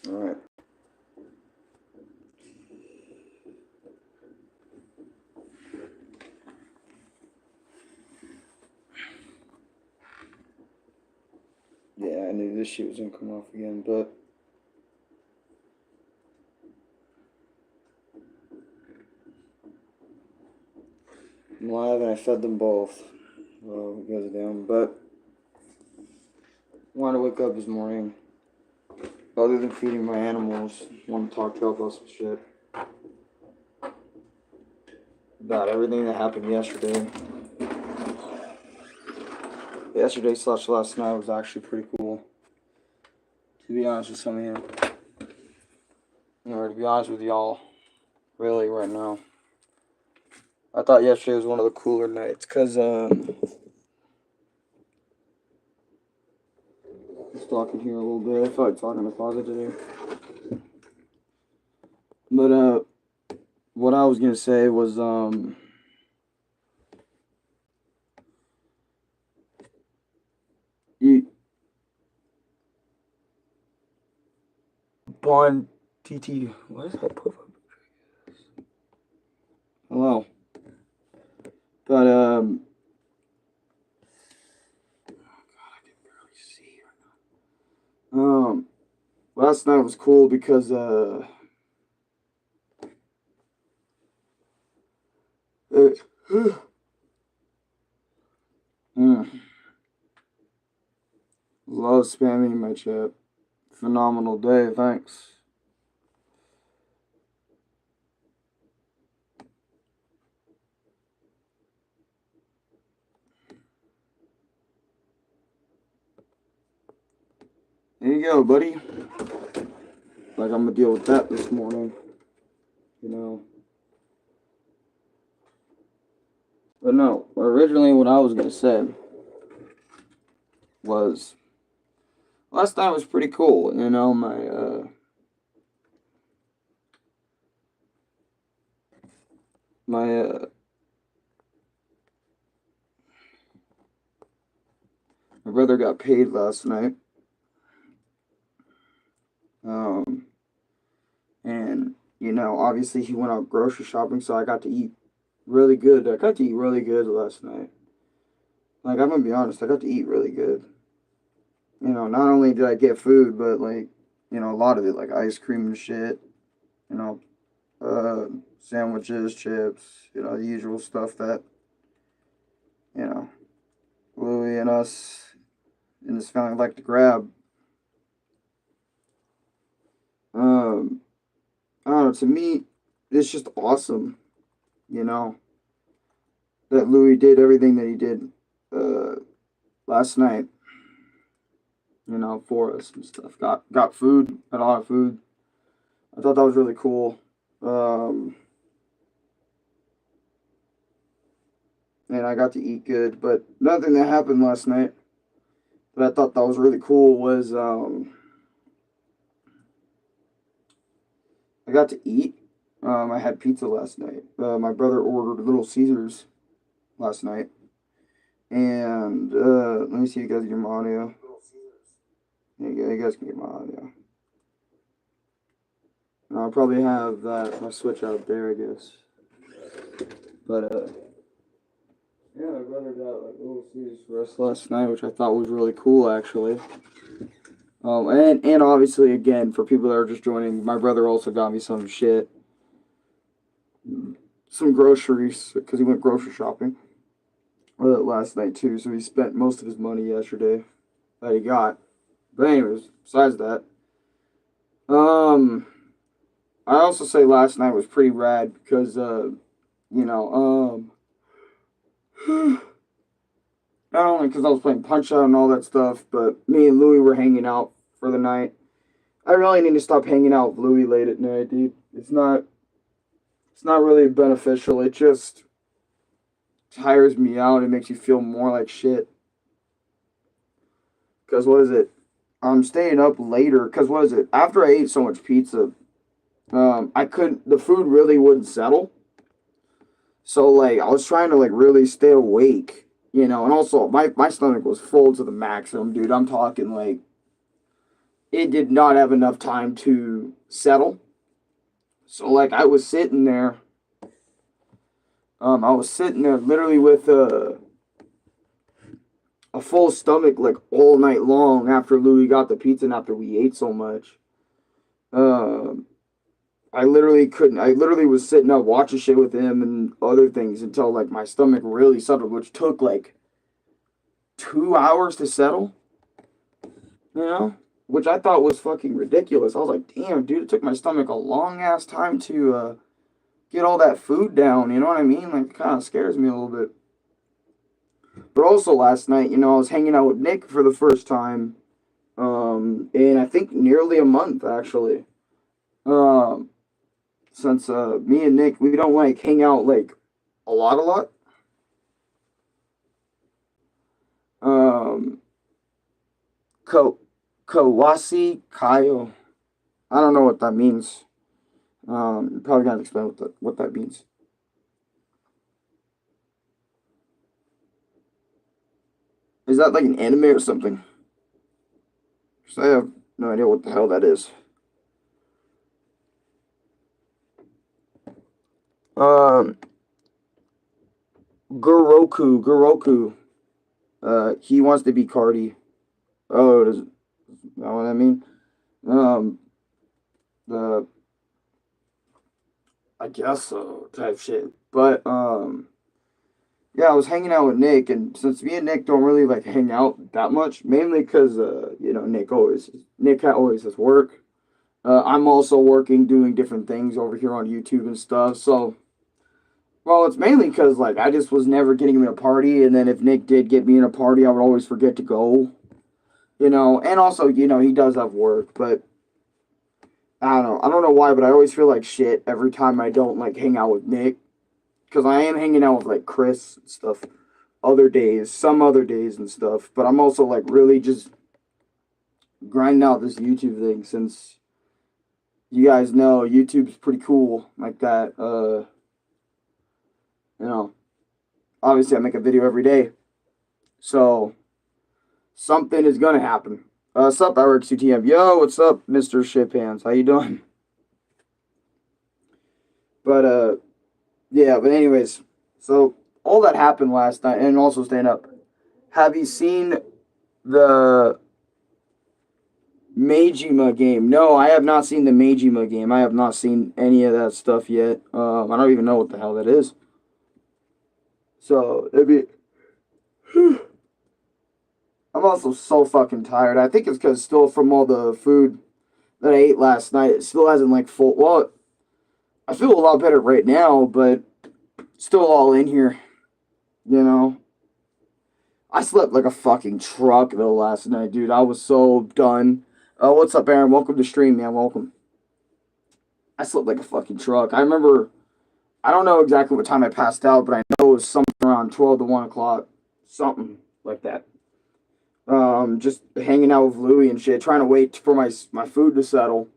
Alright. Yeah, I knew this shit was gonna come off again, but I'm live and I fed them both. Well, you guys are down, but I wanted to wake up this morning. Other than feeding my animals, I want to talk to you about some shit. About everything that happened yesterday. Yesterday/last night was actually pretty cool. To be honest with some of you. Or to be honest with y'all, really, right now. I thought yesterday was one of the cooler nights, because, I was talking here a little bit. I felt like talking in the closet today. But, what I was gonna say was, Bond TT, what is that? Hello. But, God, I can barely see right now. Last night was cool because, love spamming my chat. Phenomenal day, thanks. There you go, buddy. Like, I'm gonna deal with that this morning. You know. But no, originally what I was gonna say was last night was pretty cool. You know, my brother got paid last night. And you know, obviously he went out grocery shopping, so I got to eat really good. I got to eat really good last night. Like, I'm gonna be honest, I got to eat really good. You know, not only did I get food, but like, you know, a lot of it, like ice cream and shit. You know, sandwiches, chips. You know, the usual stuff that, you know, Louie and us in this family like to grab. I don't know. To me, it's just awesome. You know, that Louis did everything that he did last night. You know, for us and stuff. Got food, got a lot of food. I thought that was really cool. And I got to eat good. But nothing that happened last night that I thought that was really cool was I got to eat. I had pizza last night. My brother ordered Little Caesars last night. And let me see if you guys get my audio. Yeah, you guys can get my audio. I'll probably have that my switch out there, I guess. But yeah, my brother got like Little Caesars for us last night, which I thought was really cool, actually. And obviously, again, for people that are just joining, my brother also got me some shit, some groceries, because he went grocery shopping last night too. So he spent most of his money yesterday that he got. But anyways, besides that, I also say last night was pretty rad because you know, not only because I was playing Punch Out and all that stuff, but me and Louie were hanging out for the night. I really need to stop hanging out with Louie late at night, dude. It's not really beneficial. It just tires me out. It makes you feel more like shit. Cause what is it? I'm staying up later. Cause what is it? After I ate so much pizza, I couldn't. The food really wouldn't settle. So like I was trying to like really stay awake, you know. And also my stomach was full to the maximum, dude. I'm talking like it did not have enough time to settle. So like I was sitting there, literally with a full stomach like all night long after Louis got the pizza and after we ate so much. Um, I literally couldn't. I literally was sitting up watching shit with him and other things until like my stomach really settled, which took like 2 hours to settle. You know, which I thought was fucking ridiculous. I was like, damn, dude, it took my stomach a long ass time to get all that food down. You know what I mean? Like, it kind of scares me a little bit. But also last night, I was hanging out with Nick for the first time, in I think nearly a month actually. Um, since me and Nick, we don't like hang out like a lot. Um, Ko Kawasi Kayo. I don't know what that means. Probably gotta explain what that means. Is that like an anime or something? 'Cause I have no idea what the hell that is. Um, Guroku. He wants to be Cardi. Oh, does that what I mean? Um, the I guess so type shit. But yeah, I was hanging out with Nick, and since me and Nick don't really like hang out that much, mainly because Nick always has work. I'm also working doing different things over here on YouTube and stuff. So, well, it's mainly because like I just was never getting him in a party, and then if Nick did get me in a party, I would always forget to go. And also he does have work, but I don't know why, but I always feel like shit every time I don't like hang out with Nick because I am hanging out with like Chris and stuff some other days and stuff. But I'm also like really just grinding out this YouTube thing since you guys know YouTube's pretty cool like that. You know, obviously I make a video every day, so something is gonna happen. What's up, Eric CTM? Yo, what's up, Mr. Shitpants? How you doing? But yeah. But anyways, so all that happened last night, and also staying up. Have you seen the Majima game? No, I have not seen the Majima game. I have not seen any of that stuff yet. I don't even know what the hell that is. So it'd be. I'm also so fucking tired. I think it's because still from all the food that I ate last night, it still hasn't like full. Well, I feel a lot better right now, but still all in here. You know, I slept like a fucking truck though last night, dude. I was so done. What's up, Aaron? Welcome to stream, man. Welcome. I slept like a fucking truck. I remember. I don't know exactly what time I passed out, but I know it was something around 12 to 1 o'clock, something like that. Just hanging out with Louie and shit, trying to wait for my food to settle.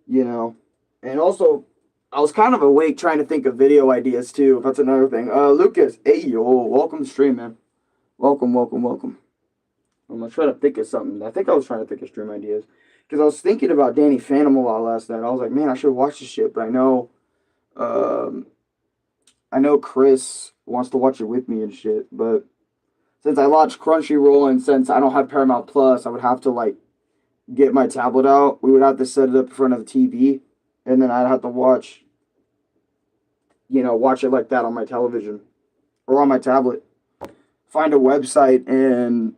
And also I was kind of awake trying to think of video ideas too. That's another thing. Lucas, hey yo, welcome to stream, man. Welcome, welcome, welcome. I'm gonna try to think of something. I think I was trying to think of stream ideas because I was thinking about Danny Phantom a lot last night. I was like, man, I should watch this shit, but um, I know Chris wants to watch it with me and shit. But since I watch Crunchyroll and since I don't have Paramount Plus, I would have to like get my tablet out. We would have to set it up in front of the TV, and then I'd have to watch it like that on my television or on my tablet. Find a website and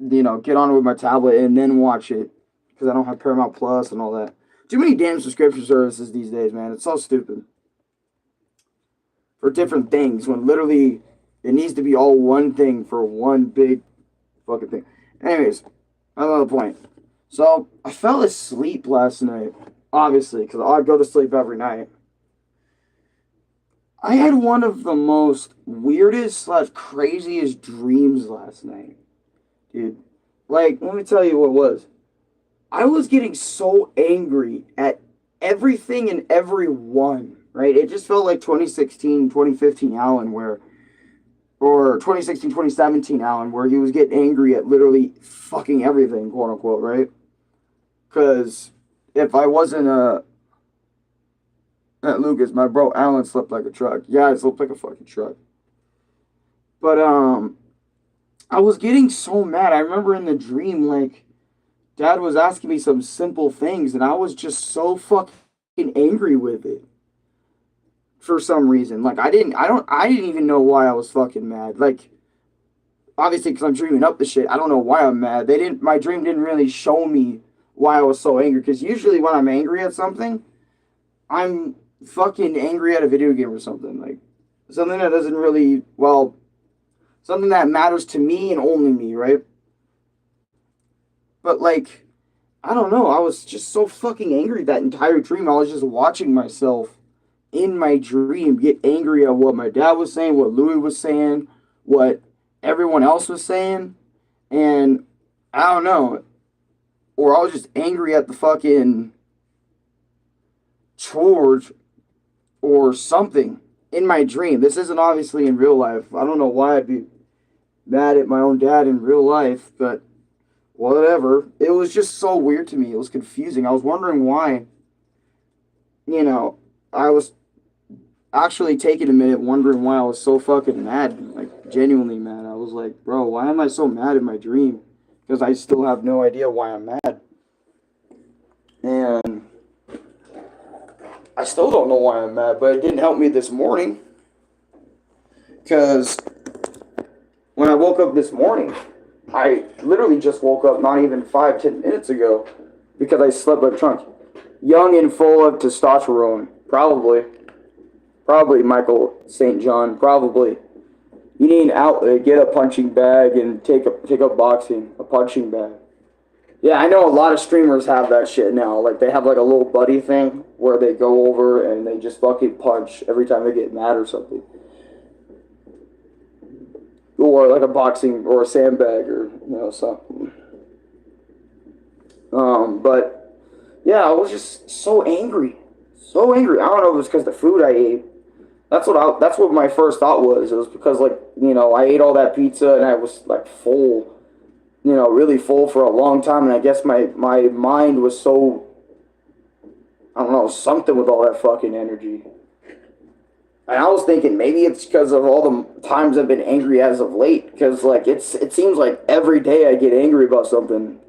get on it with my tablet and then watch it because I don't have Paramount Plus and all that. Too many damn subscription services these days, man. It's so stupid for different things when literally it needs to be all one thing for one big fucking thing. Anyways, another point. So I fell asleep last night, obviously, because I go to sleep every night. I had one of the most weirdest slash craziest dreams last night, dude. Like, let me tell you what it was. I was getting so angry at everything and everyone, right? It just felt like 2016, 2015 Allen, where or 2016, 2017 Allen, where he was getting angry at literally fucking everything, quote unquote, right? Because if I wasn't at Lucas, my bro Allen slept like a truck. Yeah, I slept like a fucking truck. But I was getting so mad. I remember in the dream, like, Dad was asking me some simple things, and I was just so fucking angry with it for some reason. Like, I didn't even know why I was fucking mad. Like, obviously, because I'm dreaming up the shit. I don't know why I'm mad. My dream didn't really show me why I was so angry. Because usually when I'm angry at something, I'm fucking angry at a video game or something. Like, something that doesn't really, well, something that matters to me and only me, right? But like, I don't know. I was just so fucking angry that entire dream. I was just watching myself in my dream get angry at what my dad was saying, what Louis was saying, what everyone else was saying, and I don't know. Or I was just angry at the fucking chores or something in my dream. This isn't obviously in real life. I don't know why I'd be mad at my own dad in real life, but whatever. It was just so weird to me. It was confusing. I was wondering why, you know, I was actually taking a minute wondering why I was so fucking mad. Like, genuinely mad. I was like, bro, why am I so mad in my dream? Because I still have no idea why I'm mad. And I still don't know why I'm mad, but it didn't help me this morning. Because when I woke up this morning, I literally just woke up not even 5-10 minutes ago because I slept like a trunk. Young and full of testosterone. Probably Michael St. John. Probably. You need an outlet. Get a punching bag and take up boxing. A punching bag. Yeah, I know a lot of streamers have that shit now. Like, they have like a little buddy thing where they go over and they just fucking punch every time they get mad or something. Or like a boxing or a sandbag or, something. But yeah, I was just so angry. So angry. I don't know if it was because the food I ate. That's what my first thought was. It was because, like, I ate all that pizza and I was like full, really full for a long time, and I guess my mind was so, I don't know, something with all that fucking energy. And I was thinking maybe it's because of all the times I've been angry as of late, because like it seems like every day I get angry about something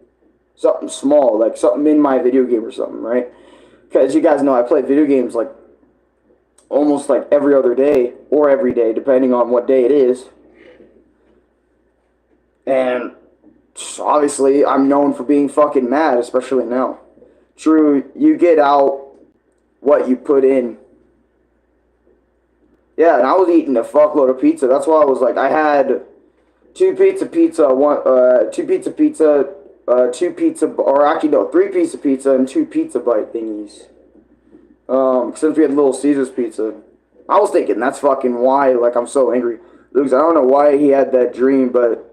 small, like something in my video game or something, right? Because you guys know I play video games like almost like every other day or every day, depending on what day it is. And obviously, I'm known for being fucking mad, especially now. True, you get out what you put in. Yeah, and I was eating a fuckload of pizza. That's why I was like, I had two pizza, or actually no, three pizza and two pizza bite thingies. Since we had Little Caesars pizza, I was thinking that's fucking why, like, I'm so angry. Because I don't know why he had that dream, but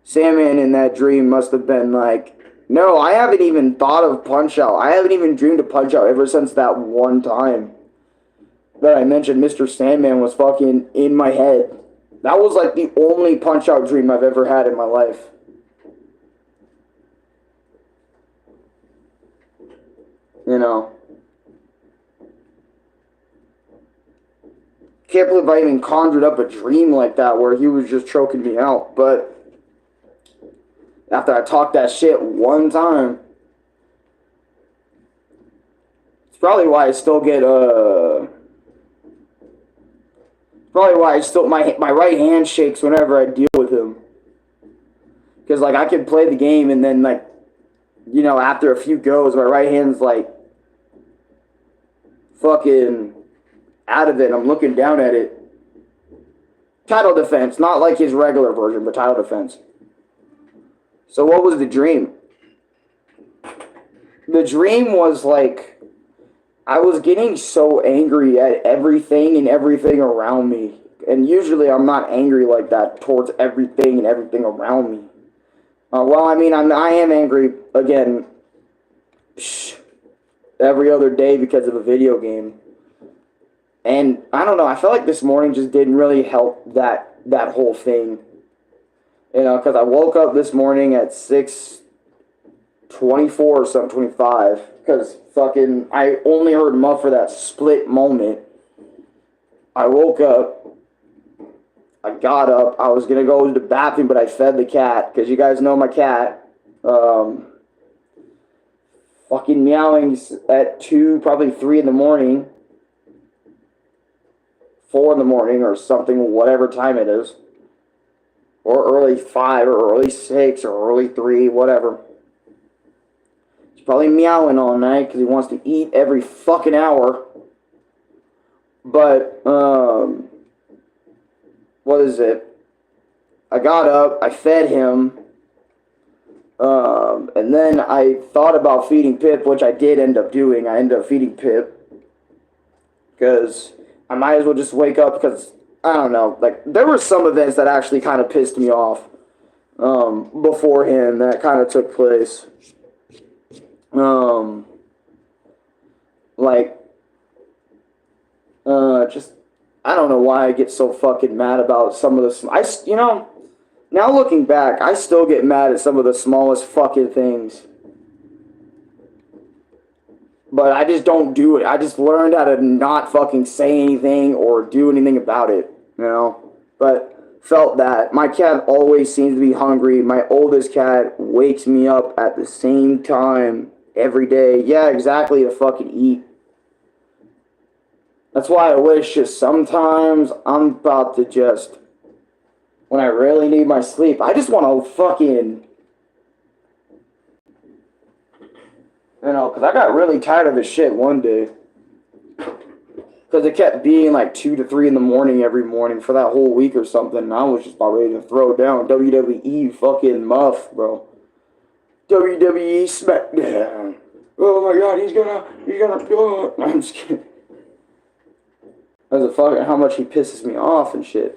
Sandman in that dream must have been like, no, I haven't even thought of Punch Out. I haven't even dreamed of Punch Out ever since that one time that I mentioned Mr. Sandman was fucking in my head. That was like the only Punch Out dream I've ever had in my life. Can't believe I even conjured up a dream like that where he was just choking me out. But after I talked that shit one time, it's probably why I still get my right hand shakes whenever I deal with him. Because like I can play the game and then like, after a few goes, my right hand's like fucking out of it. I'm looking down at it. Title defense, not like his regular version, but title defense. So what was the dream? The dream was like, I was getting so angry at everything and everything around me. And usually I'm not angry like that towards everything and everything around me. Well, I mean, I am angry, again, every other day because of a video game. And I don't know, I felt like this morning just didn't really help that that whole thing. You know, because I woke up this morning at 6:24 or something, 25. Because fucking, I only heard Muff for that split moment. I woke up. I got up. I was going to go to the bathroom, but I fed the cat. Because you guys know my cat. Fucking meowing at 2, probably 3 in the morning. 4 in the morning or something, whatever time it is. Or early 5 or early 6 or early 3, whatever. He's probably meowing all night because he wants to eat every fucking hour. But, what is it? I got up, I fed him, and then I thought about feeding Pip, which I did end up doing. I ended up feeding Pip because I might as well just wake up because, I don't know, like, there were some events that actually kind of pissed me off beforehand that kind of took place. Just, I don't know why I get so fucking mad about some of the, you know, now looking back, I still get mad at some of the smallest fucking things. But I just don't do it. I just learned how to not fucking say anything or do anything about it, you know? But felt that. My cat always seems to be hungry. My oldest cat wakes me up at the same time every day. Yeah, exactly, to fucking eat. That's why I wish just sometimes I'm about to just, when I really need my sleep, I just want to fucking, you know, because I got really tired of this shit one day. Because it kept being like 2 to 3 in the morning every morning for that whole week or something. And I was just about ready to throw down. WWE fucking Muff, bro. WWE SmackDown. Oh my god, he's gonna do it. I'm just kidding. That's a fucking how much he pisses me off and shit.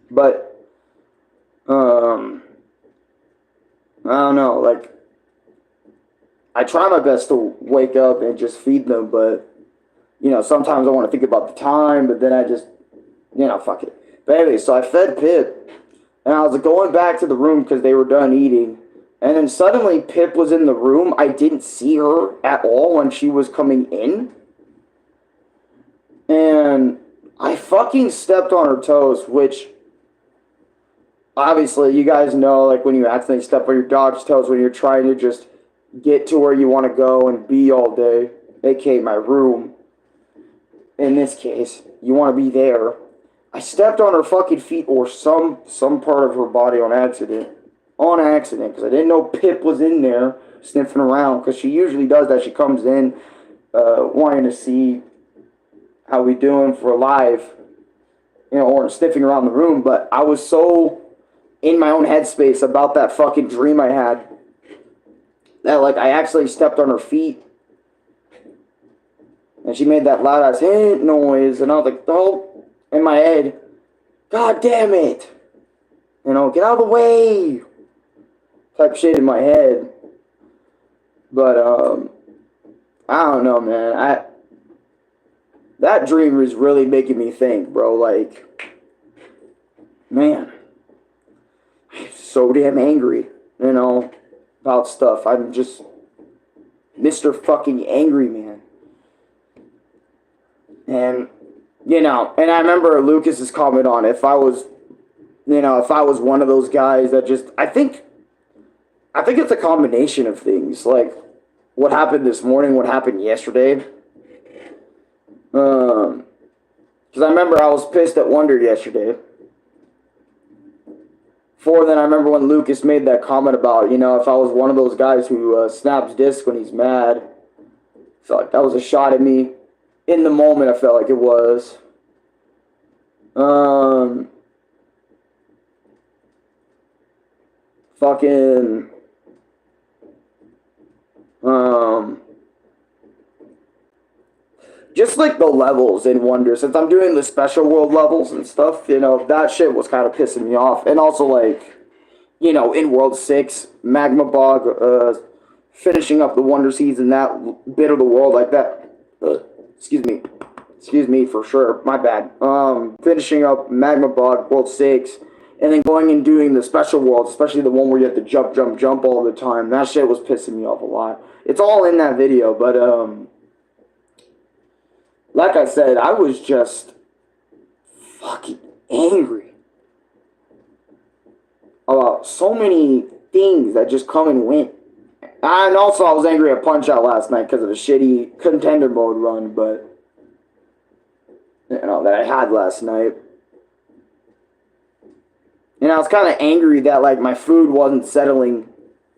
But, I don't know, like, I try my best to wake up and just feed them, but, you know, sometimes I want to think about the time, but then I just, you know, fuck it. But anyway, so I fed Pip, and I was going back to the room because they were done eating, and then suddenly Pip was in the room. I didn't see her at all when she was coming in. And I fucking stepped on her toes, which, obviously, you guys know, like, when you accidentally step on your dog's toes when you're trying to just get to where you want to go and be all day, aka my room. In this case, you want to be there. I stepped on her fucking feet or some part of her body on accident. On accident, because I didn't know Pip was in there sniffing around, because she usually does that. She comes in wanting to see how we doing for live, you know, or sniffing around the room. But I was so in my own headspace about that fucking dream I had that, like, I actually stepped on her feet. And she made that loud ass hint noise, and I was like, oh, in my head, God damn it. You know, get out of the way. Type shit in my head. But, I don't know, man. That dream is really making me think, bro. Like, man, I'm so damn angry, you know, about stuff. I'm just Mr. fucking angry man. And, you know, and I remember Lucas's comment on if I was, you know, if I was one of those guys that just, I think it's a combination of things. Like, what happened this morning, what happened yesterday. Because I remember I was pissed at Wonder yesterday. Then I remember when Lucas made that comment about, you know, if I was one of those guys who snaps disc when he's mad. I felt like that was a shot at me. In the moment, I felt like it was. Just like the levels in Wonder, since I'm doing the special world levels and stuff, you know, that shit was kind of pissing me off. And also, like, you know, in World 6, Magma Bog, finishing up the Wonder Seeds in that bit of the world like that. Excuse me. Excuse me, for sure. My bad. Finishing up Magma Bog World 6, and then going and doing the special worlds, especially the one where you have to jump, jump, jump all the time. That shit was pissing me off a lot. It's all in that video, but, like I said, I was just fucking angry about so many things that just come and went. And also, I was angry at Punch-Out last night because of the shitty contender mode run, but, you know, that I had last night. And I was kind of angry that, like, my food wasn't settling,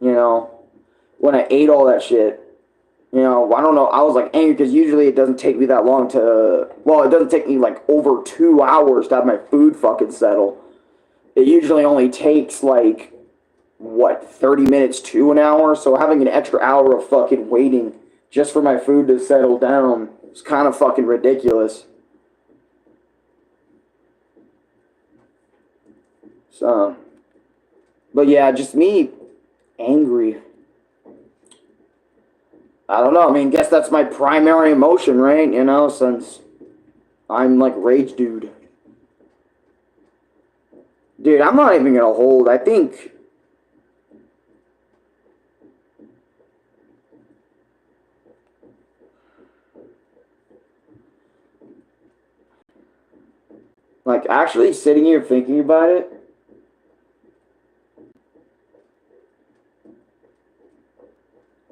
you know, when I ate all that shit. You know, I don't know, I was, like, angry because usually it doesn't take me that long to, well, it doesn't take me, like, over 2 hours to have my food fucking settle. It usually only takes, like, what, 30 minutes to an hour? So having an extra hour of fucking waiting just for my food to settle down is kind of fucking ridiculous. So, but yeah, just me angry. I don't know. I mean, guess that's my primary emotion, right? You know, since I'm like rage dude. Dude, I'm not even gonna hold. I think like actually sitting here thinking about it.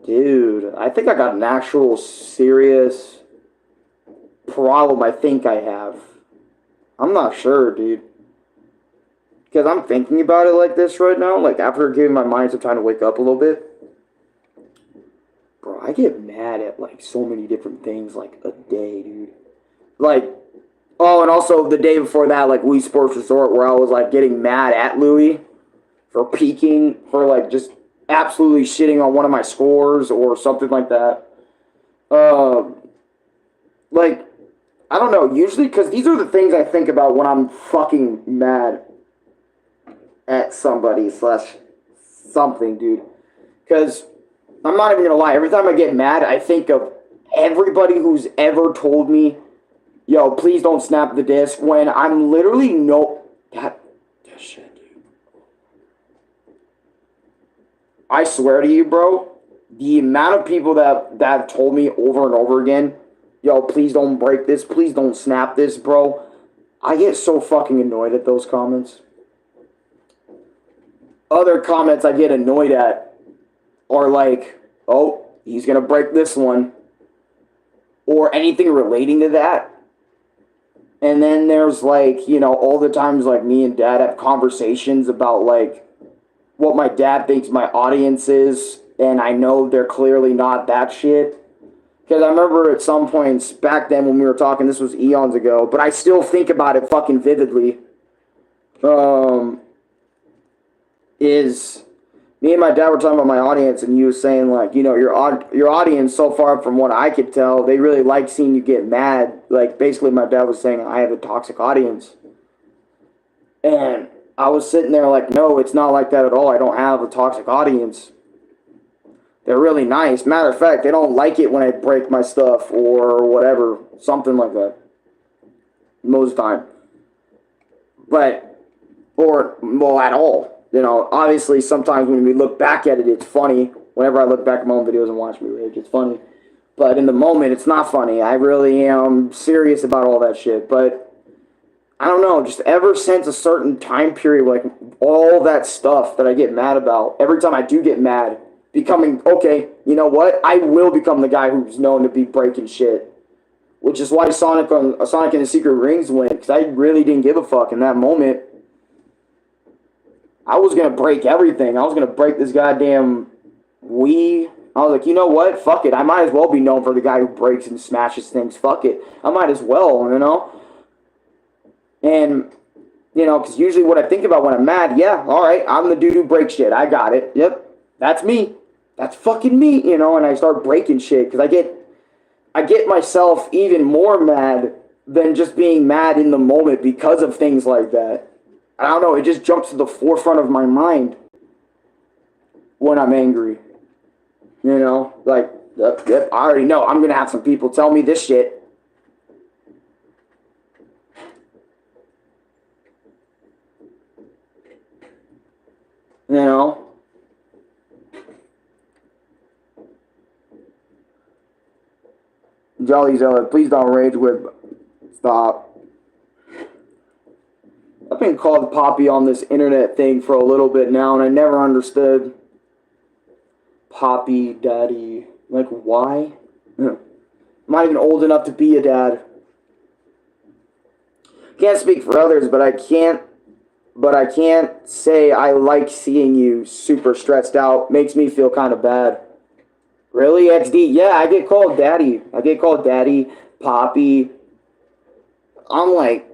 Dude, I think I got an actual serious problem I think I have. I'm not sure, dude. Because I'm thinking about it like this right now, like after giving my mind some time to wake up a little bit. Bro, I get mad at like so many different things like a day, dude. Like, oh, and also the day before that, like Wii Sports Resort, where I was like getting mad at Louis for peeking, for like just absolutely shitting on one of my scores or something like that. Like, I don't know, usually, because these are the things I think about when I'm fucking mad at somebody slash something, dude. Because I'm not even gonna lie, every time I get mad, I think of everybody who's ever told me, yo, please don't snap the disc, when I'm literally that shit, dude. I swear to you, bro, the amount of people that have told me over and over again, yo, please don't break this, please don't snap this, bro. I get so fucking annoyed at those comments. Other comments I get annoyed at are like, oh, he's gonna break this one. Or anything relating to that. And then there's like, you know, all the times like me and Dad have conversations about like what my dad thinks my audience is, and I know they're clearly not that shit. Because I remember at some points back then when we were talking, this was eons ago, but I still think about it fucking vividly. Is me and my dad were talking about my audience, and you was saying like, you know, your audience so far from what I could tell, they really like seeing you get mad. Like basically my dad was saying I have a toxic audience. And I was sitting there like, no, it's not like that at all. I don't have a toxic audience. They're really nice. Matter of fact, they don't like it when I break my stuff or whatever. Something like that. Most of the time. But, or, well, at all. You know, obviously sometimes when we look back at it, it's funny. Whenever I look back at my own videos and watch me rage, it's funny. But in the moment, it's not funny. I really am serious about all that shit. But I don't know, just ever since a certain time period, like all that stuff that I get mad about, every time I do get mad, becoming, okay, you know what? I will become the guy who's known to be breaking shit. Which is why Sonic and the Secret Rings went, because I really didn't give a fuck in that moment. I was going to break everything. I was going to break this goddamn Wii. I was like, you know what? Fuck it. I might as well be known for the guy who breaks and smashes things. Fuck it. I might as well, you know? And, you know, because usually what I think about when I'm mad, yeah, all right, I'm the dude who breaks shit. I got it. Yep, that's me. That's fucking me, you know, and I start breaking shit because I get myself even more mad than just being mad in the moment because of things like that. I don't know, it just jumps to the forefront of my mind when I'm angry. You know, like, yep, I already know I'm going to have some people tell me this shit. You know? Jolly Zealot, please don't rage with. Stop. I've been called Poppy on this internet thing for a little bit now, and I never understood. Poppy, daddy. Like, why? I'm not even old enough to be a dad. Can't speak for others, but I can't say I like seeing you super stressed out. Makes me feel kind of bad. Really, XD? Yeah, I get called daddy. I get called daddy, Poppy. I'm like,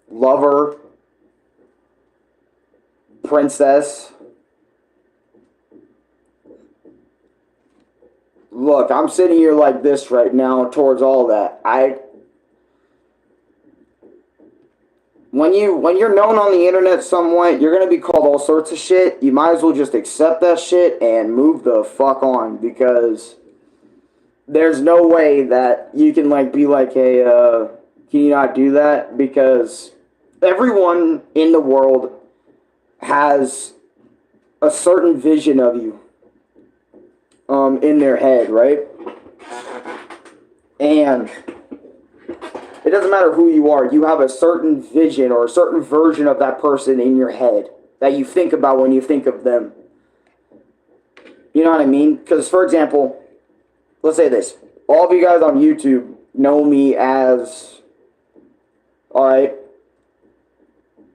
lover, princess. Look, I'm sitting here like this right now towards all that. When you're known on the internet somewhat, you're gonna be called all sorts of shit. You might as well just accept that shit and move the fuck on, because there's no way that you can like be like, hey, can you not do that? Because everyone in the world has a certain vision of you in their head, right? And it doesn't matter who you are. You have a certain vision or a certain version of that person in your head that you think about when you think of them. You know what I mean? Because, for example, let's say this. All of you guys on YouTube know me as, alright,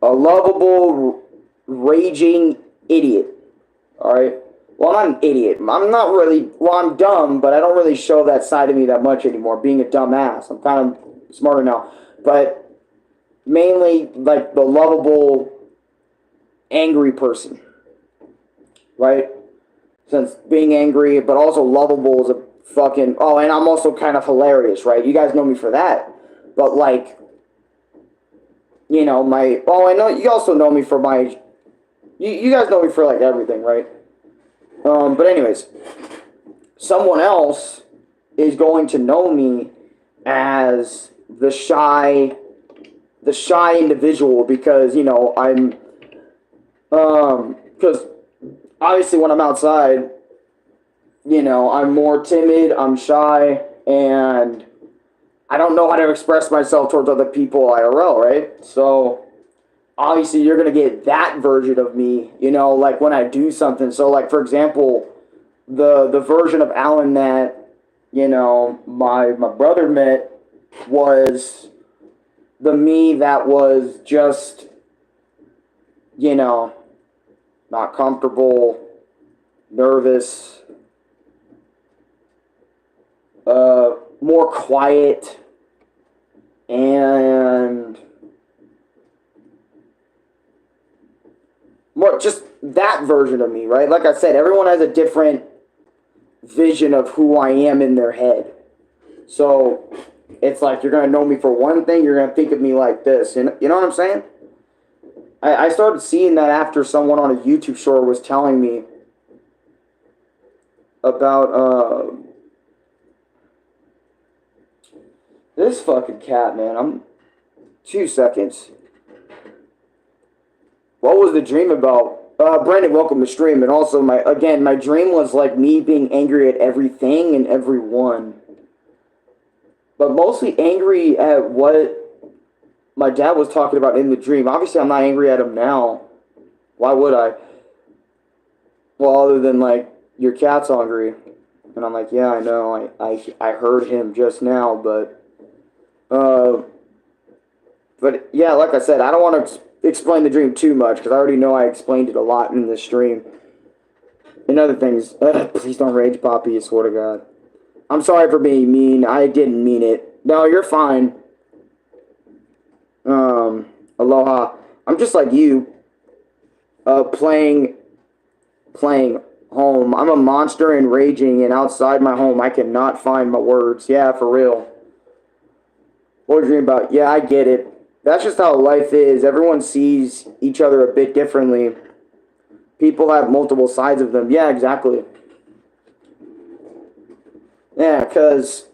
a lovable, raging idiot. Alright? Well, I'm not an idiot. I'm not really, well, I'm dumb, but I don't really show that side of me that much anymore, being a dumbass. I'm kind of smarter now. But mainly, like, the lovable, angry person. Right? Since being angry, but also lovable is a fucking, oh, and I'm also kind of hilarious, right? You guys know me for that. But, like, you know, my, oh, I know, you also know me for my, you guys know me for, like, everything, right? But anyways, someone else is going to know me as the shy individual, because, you know, I'm, because obviously when I'm outside, you know, I'm more timid, I'm shy, and I don't know how to express myself towards other people IRL, right? So obviously you're going to get that version of me, you know, like when I do something. So, like, for example, the version of Alan that, you know, my brother met was the me that was just, you know, not comfortable, nervous, more quiet, and more just that version of me, right? Like I said, everyone has a different vision of who I am in their head. So it's like you're going to know me for one thing, you're going to think of me like this. You know what I'm saying? I started seeing that after someone on a YouTube short was telling me about this fucking cat, man. I'm 2 seconds. What was the dream about? Brandon, welcome to stream. And also, my dream was like me being angry at everything and everyone. But mostly angry at what my dad was talking about in the dream. Obviously, I'm not angry at him now. Why would I? Well, other than, like, your cat's hungry. And I'm like, yeah, I know. I heard him just now, but yeah, like I said, I don't want to explain the dream too much, because I already know I explained it a lot in this stream. And other things, please don't rage, Poppy, I swear to God. I'm sorry for being mean. I didn't mean it. No, you're fine. Aloha. I'm just like you. Playing home. I'm a monster and raging, and outside my home, I cannot find my words. Yeah, for real. What are you dreaming about? Yeah, I get it. That's just how life is. Everyone sees each other a bit differently. People have multiple sides of them. Yeah, exactly. Yeah, because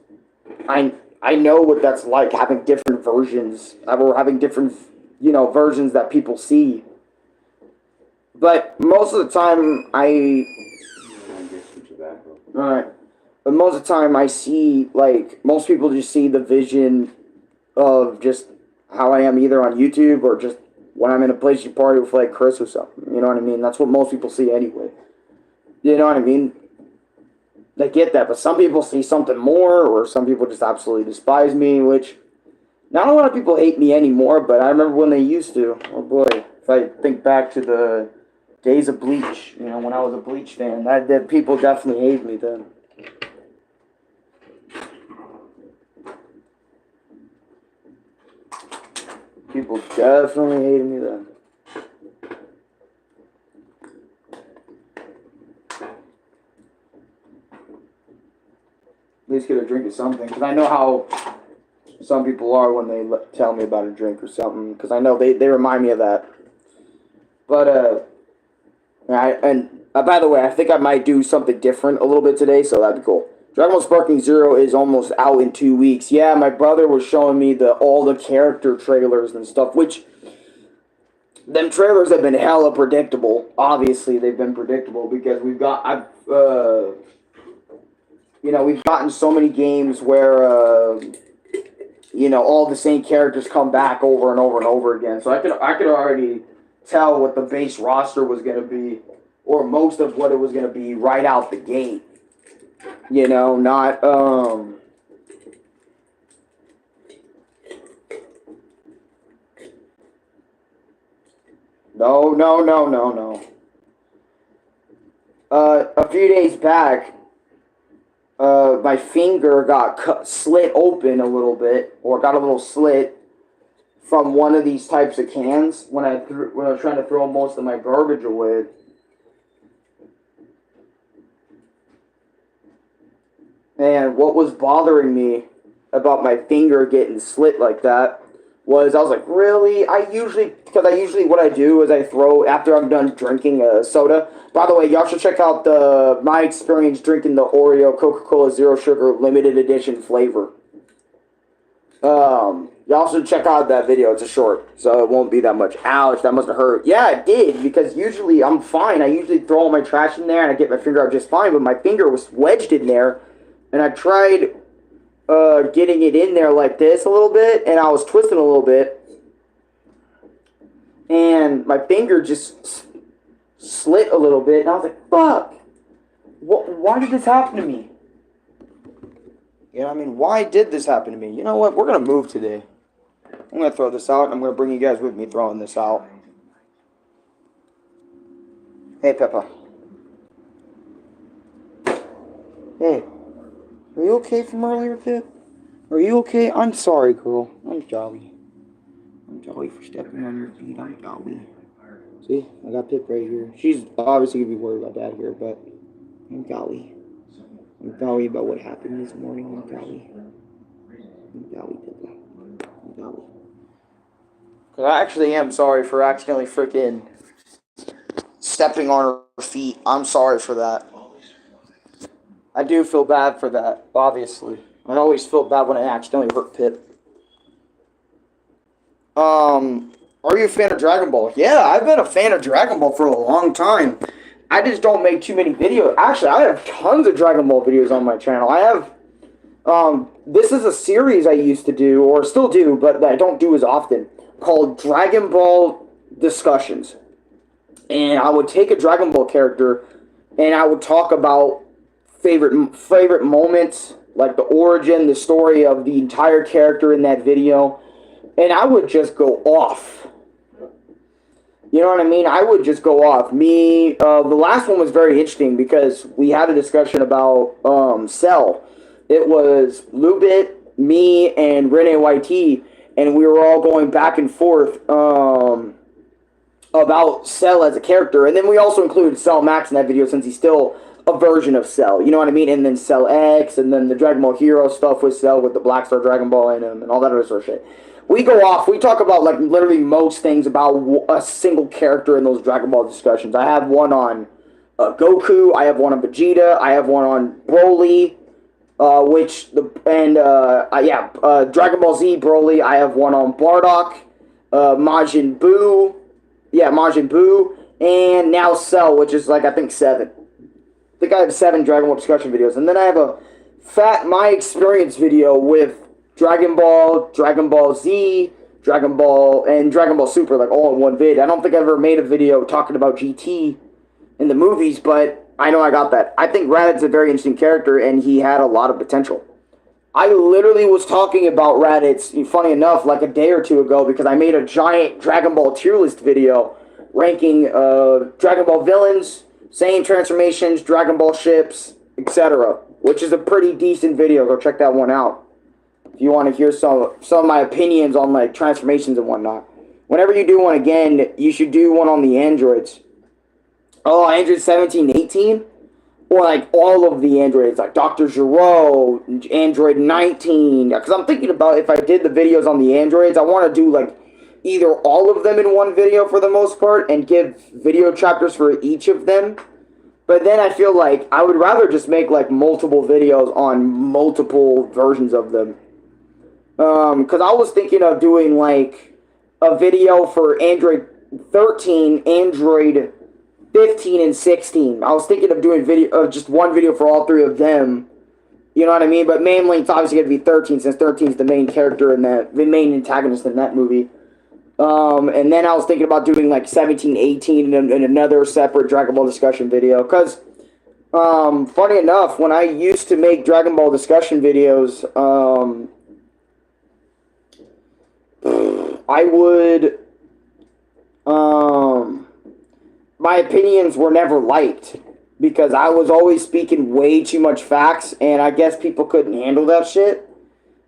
I know what that's like, having different versions. Or having different, you know, versions that people see. But most of the time, alright. But most of the time, I see, like, most people just see the vision of just how I am either on YouTube or just when I'm in a PlayStation party with, like, Chris or something. You know what I mean? That's what most people see anyway. You know what I mean? They get that, but some people see something more, or some people just absolutely despise me, which not a lot of people hate me anymore, but I remember when they used to. Oh boy, if I think back to the days of Bleach, you know, when I was a Bleach fan, that people definitely hated me then. People definitely hated me then. At least get a drink of something, because I know how some people are when they tell me about a drink or something, because I know they remind me of that. But, by the way, I think I might do something different a little bit today, so that'd be cool. Dragon Ball Sparking Zero is almost out in 2 weeks. Yeah, my brother was showing me all the character trailers and stuff, which them trailers have been hella predictable. Obviously, they've been predictable because we've gotten so many games where, all the same characters come back over and over and over again. So I could already tell what the base roster was going to be, or most of what it was going to be right out the gate. You know, not, No. A few days back, my finger got slit open a little bit, or got a little slit from one of these types of cans when I was trying to throw most of my garbage away. And what was bothering me about my finger getting slit like that was I was like, really? What I do is I throw, after I'm done drinking a soda. By the way, y'all should check out my experience drinking the Oreo Coca-Cola Zero Sugar limited edition flavor. Y'all should check out that video. It's a short, so it won't be that much. Ouch, that must have hurt. Yeah, it did, because usually I'm fine. I usually throw all my trash in there and I get my finger out just fine, but my finger was wedged in there, and I tried getting it in there like this a little bit, and I was twisting a little bit, and my finger just slit a little bit, and I was like, fuck, why did this happen to me? You know what I mean? Why did this happen to me? You know what? We're going to move today. I'm going to throw this out, and I'm going to bring you guys with me throwing this out. Hey, Peppa. Hey. Are you okay from earlier, Pip? Are you okay? I'm sorry, girl. I'm jolly. I'm jolly for stepping on your feet. I'm jolly. See? I got Pip right here. She's obviously going to be worried about Dad here, but I'm jolly. I'm jolly about what happened this morning. I'm jolly. I'm jolly, Pippa. I'm jolly. Because I actually am sorry for accidentally freaking stepping on her feet. I'm sorry for that. I do feel bad for that, obviously. I always feel bad when I accidentally hurt Pip. Are you a fan of Dragon Ball? Yeah, I've been a fan of Dragon Ball for a long time. I just don't make too many videos. Actually, I have tons of Dragon Ball videos on my channel. I have, this is a series I used to do, or still do, but that I don't do as often, called Dragon Ball Discussions. And I would take a Dragon Ball character, and I would talk about favorite moments, like the origin, the story of the entire character in that video, and I would just go off. You know what I mean? I would just go off. The last one was very interesting because we had a discussion about Cell. It was Lubit, me, and Rene YT, and we were all going back and forth about Cell as a character, and then we also included Cell Max in that video since he's still a version of Cell, you know what I mean? And then Cell X, and then the Dragon Ball Hero stuff with Cell with the Black Star Dragon Ball in him, and all that other sort of shit. We go off, we talk about, like, literally most things about a single character in those Dragon Ball discussions. I have one on Goku, I have one on Vegeta, I have one on Broly, Dragon Ball Z Broly, I have one on Bardock, Majin Buu, and now Cell, which is like, I think 7. I think I have 7 Dragon Ball discussion videos. And then I have a My Experience video with Dragon Ball Z, Dragon Ball, and Dragon Ball Super, like all in one vid. I don't think I ever made a video talking about GT in the movies, but I know I got that. I think Raditz a very interesting character, and he had a lot of potential. I literally was talking about Raditz, funny enough, like a day or two ago, because I made a giant Dragon Ball tier list video ranking Dragon Ball villains, same transformations, Dragon Ball ships, etc., which is a pretty decent video. Go check that one out if you want to hear some of my opinions on like transformations and whatnot. Whenever you do one again, you should do one on the androids. Oh, Android 17, 18? Or like all of the androids, like Dr. Gero, Android 19. Because I'm thinking about if I did the videos on the androids, I want to do like either all of them in one video for the most part and give video chapters for each of them. But then I feel like I would rather just make like multiple videos on multiple versions of them. Because I was thinking of doing like a video for Android 13, Android 15, and 16. I was thinking of doing just one video for all 3 of them. You know what I mean? But mainly it's obviously going to be 13, since 13 is the main character in the main antagonist in that movie. And then I was thinking about doing like 17, 18 in another separate Dragon Ball discussion video. Because, funny enough, when I used to make Dragon Ball discussion videos, I would, my opinions were never liked. Because I was always speaking way too much facts, and I guess people couldn't handle that shit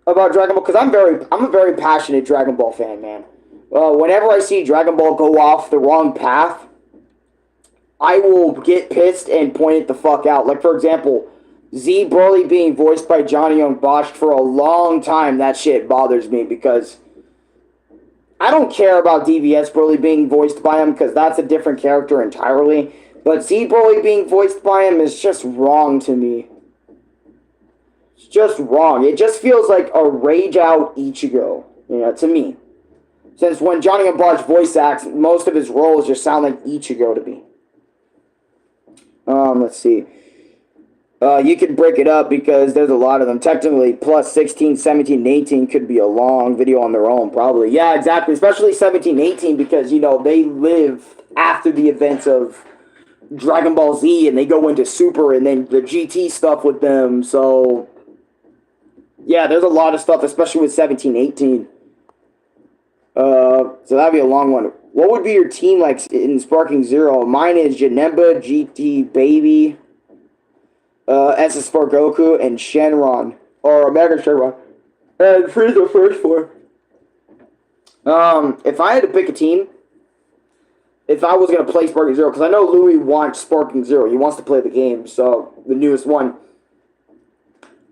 about Dragon Ball. Because I'm a very passionate Dragon Ball fan, man. Whenever I see Dragon Ball go off the wrong path, I will get pissed and point it the fuck out. Like, for example, Z Broly being voiced by Johnny Young Bosch for a long time, that shit bothers me because I don't care about DBS Broly being voiced by him because that's a different character entirely. But Z Broly being voiced by him is just wrong to me. It's just wrong. It just feels like a rage-out Ichigo, to me. Since when Johnny Young Bosch voice acts, most of his roles just sound like Ichigo to me. Let's see. You could break it up because there's a lot of them. Technically, plus 16, 17, and 18 could be a long video on their own, probably. Yeah, exactly. Especially 17, 18 because, they live after the events of Dragon Ball Z and they go into Super and then the GT stuff with them. So, yeah, there's a lot of stuff, especially with 17, 18. So that'd be a long one. What would be your team like in Sparking Zero? Mine is Janemba, GT Baby, SS4 Goku, and Shenron. Or Omega Shenron. And Frieza first 4. If I had to pick a team, if I was going to play Sparking Zero, because I know Louis wants Sparking Zero. He wants to play the game, so the newest one.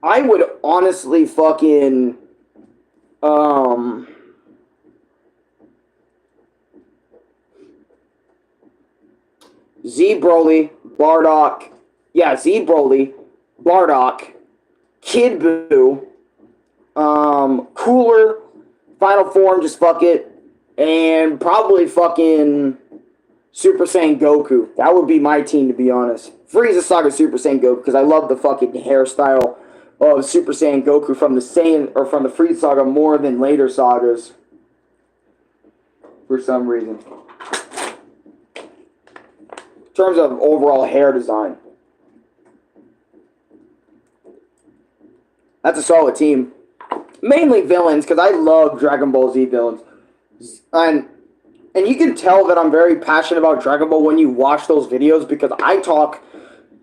I would honestly fucking, Z Broly, Bardock, Z Broly, Bardock, Kid Buu, Cooler, Final Form, just fuck it, and probably fucking Super Saiyan Goku. That would be my team, to be honest. Frieza Saga Super Saiyan Goku, because I love the fucking hairstyle of Super Saiyan Goku from the Frieza Saga more than later sagas. For some reason. In terms of overall hair design. That's a solid team. Mainly villains, because I love Dragon Ball Z villains. And you can tell that I'm very passionate about Dragon Ball when you watch those videos, because I talk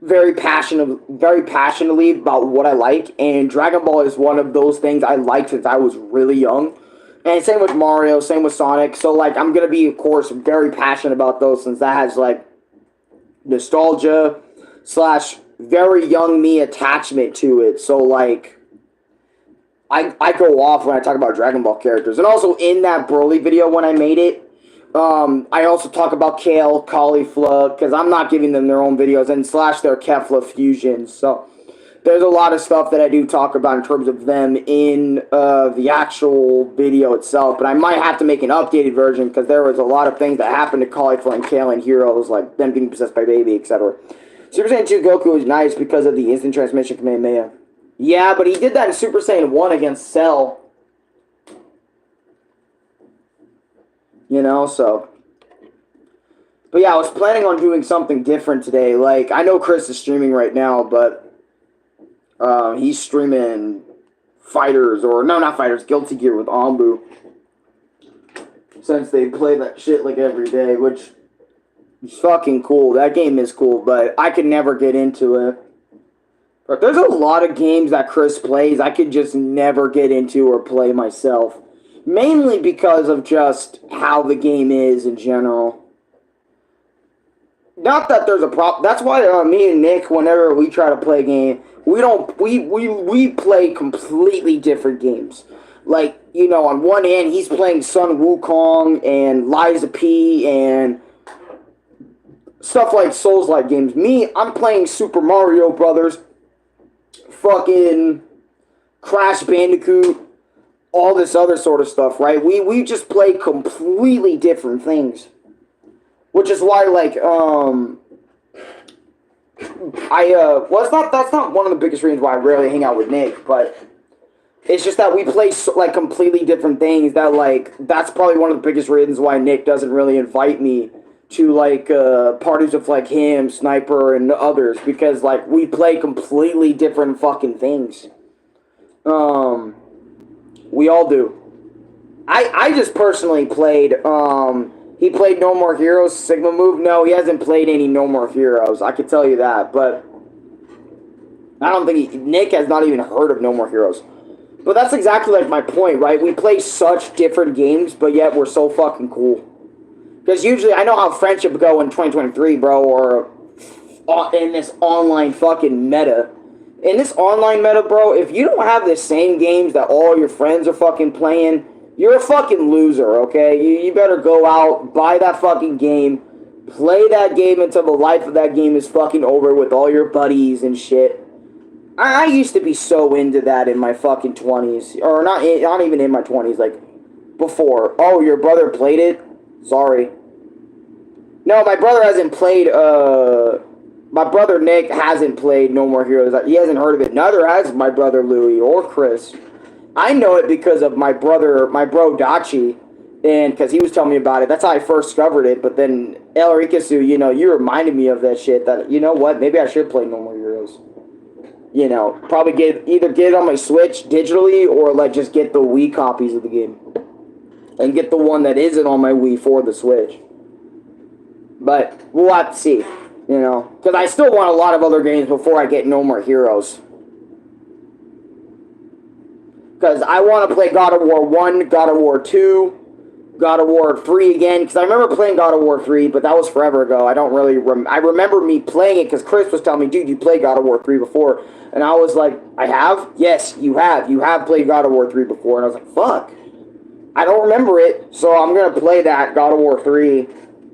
very passionately about what I like, and Dragon Ball is one of those things I liked since I was really young. And same with Mario, same with Sonic. So, like, I'm going to be, of course, very passionate about those, since that has, like, nostalgia / very young me attachment to it. So, like, I go off when I talk about Dragon Ball characters. And also, in that Broly video when I made it, I also talk about Kale, Caulifla, because I'm not giving them their own videos, and / their Kefla fusions. So, there's a lot of stuff that I do talk about in terms of them in the actual video itself, but I might have to make an updated version because there was a lot of things that happened to Caulifla and Kale and Heroes, like them getting possessed by Baby, etc. Super Saiyan 2 Goku is nice because of the instant transmission Kamehameha. Yeah, but he did that in Super Saiyan 1 against Cell. You know, so... But yeah, I was planning on doing something different today. Like, I know Chris is streaming right now, but he's streaming Fighters, or no, not Fighters, Guilty Gear with Ambu. Since they play that shit like every day, which is fucking cool. That game is cool, but I could never get into it. But there's a lot of games that Chris plays I could just never get into or play myself. Mainly because of just how the game is in general. Not that there's a problem. That's why me and Nick, whenever we try to play a game, we play completely different games. Like, you know, on one hand, he's playing Sun Wukong and Liza P and stuff like Souls-like games. Me, I'm playing Super Mario Brothers, fucking Crash Bandicoot, all this other sort of stuff, right? We just play completely different things. Which is why, like, well, that's not one of the biggest reasons why I rarely hang out with Nick, but it's just that we play, like, completely different things that, like, that's probably one of the biggest reasons why Nick doesn't really invite me to, like, parties with, like, him, Sniper, and others, because, like, we play completely different fucking things. We all do. I just personally played, he played No More Heroes, Sigma Move. No, he hasn't played any No More Heroes. I can tell you that, but I don't think Nick has not even heard of No More Heroes. But that's exactly like my point, right? We play such different games, but yet we're so fucking cool. Because usually, I know how friendship go in 2023, bro, or in this online fucking meta. In this online meta, bro, if you don't have the same games that all your friends are fucking playing, you're a fucking loser, okay? You better go out, buy that fucking game, play that game until the life of that game is fucking over with all your buddies and shit. I used to be so into that in my fucking 20s. Or not even in my 20s, like, before. Oh, your brother played it? Sorry. No, my brother hasn't played, my brother Nick hasn't played No More Heroes. He hasn't heard of it. Neither has my brother Louie or Chris. I know it because of my bro Dachi, and because he was telling me about it. That's how I first discovered it. But then El Rikasu, you know, you reminded me of that shit. That, you know what? Maybe I should play No More Heroes. You know, probably either get it on my Switch digitally or like just get the Wii copies of the game and get the one that isn't on my Wii for the Switch. But we'll have to see. You know, because I still want a lot of other games before I get No More Heroes. Because I want to play God of War 1, God of War 2, God of War 3 again. Because I remember playing God of War 3, but that was forever ago. I don't really I remember me playing it because Chris was telling me, dude, you played God of War 3 before. And I was like, I have? Yes, you have. You have played God of War 3 before. And I was like, fuck. I don't remember it, so I'm going to play that, God of War 3.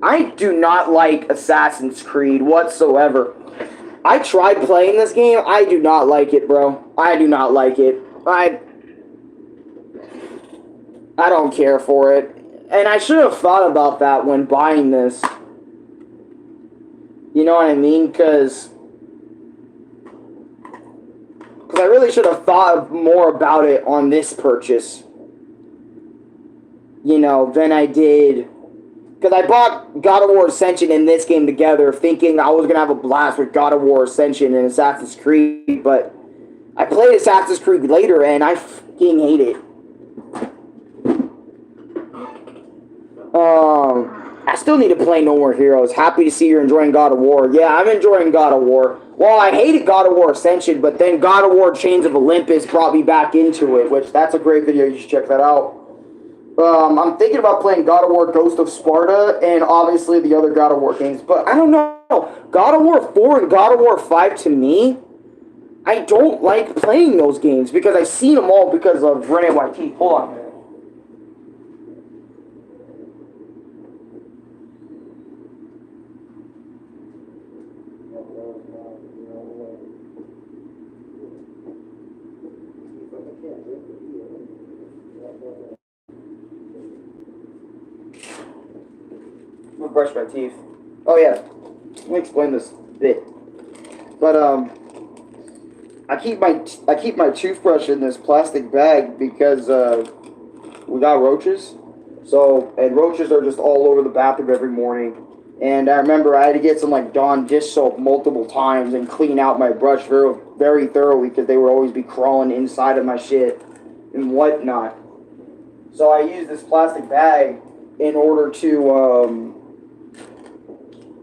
I do not like Assassin's Creed whatsoever. I tried playing this game. I do not like it, bro. I do not like it. I don't care for it. And I should have thought about that when buying this. You know what I mean? Because I really should have thought more about it on this purchase. You know, than I did. Because I bought God of War Ascension and this game together thinking I was going to have a blast with God of War Ascension and Assassin's Creed. But I played Assassin's Creed later and I fucking hate it. I still need to play No More Heroes. Happy to see you're enjoying God of War. Yeah, I'm enjoying God of War. Well, I hated God of War Ascension, but then God of War Chains of Olympus brought me back into it, which that's a great video. You should check that out. I'm thinking about playing God of War Ghost of Sparta and obviously the other God of War games, but I don't know. God of War 4 and God of War 5 to me, I don't like playing those games because I've seen them all because of Rene YT. Hold on a minute. brush my teeth. Oh yeah, let me explain this bit. But I keep my toothbrush in this plastic bag because we got roaches. So, and roaches are just all over the bathroom every morning. And I remember I had to get some like Dawn dish soap multiple times and clean out my brush very, very thoroughly because they would always be crawling inside of my shit and whatnot. So I use this plastic bag in order to,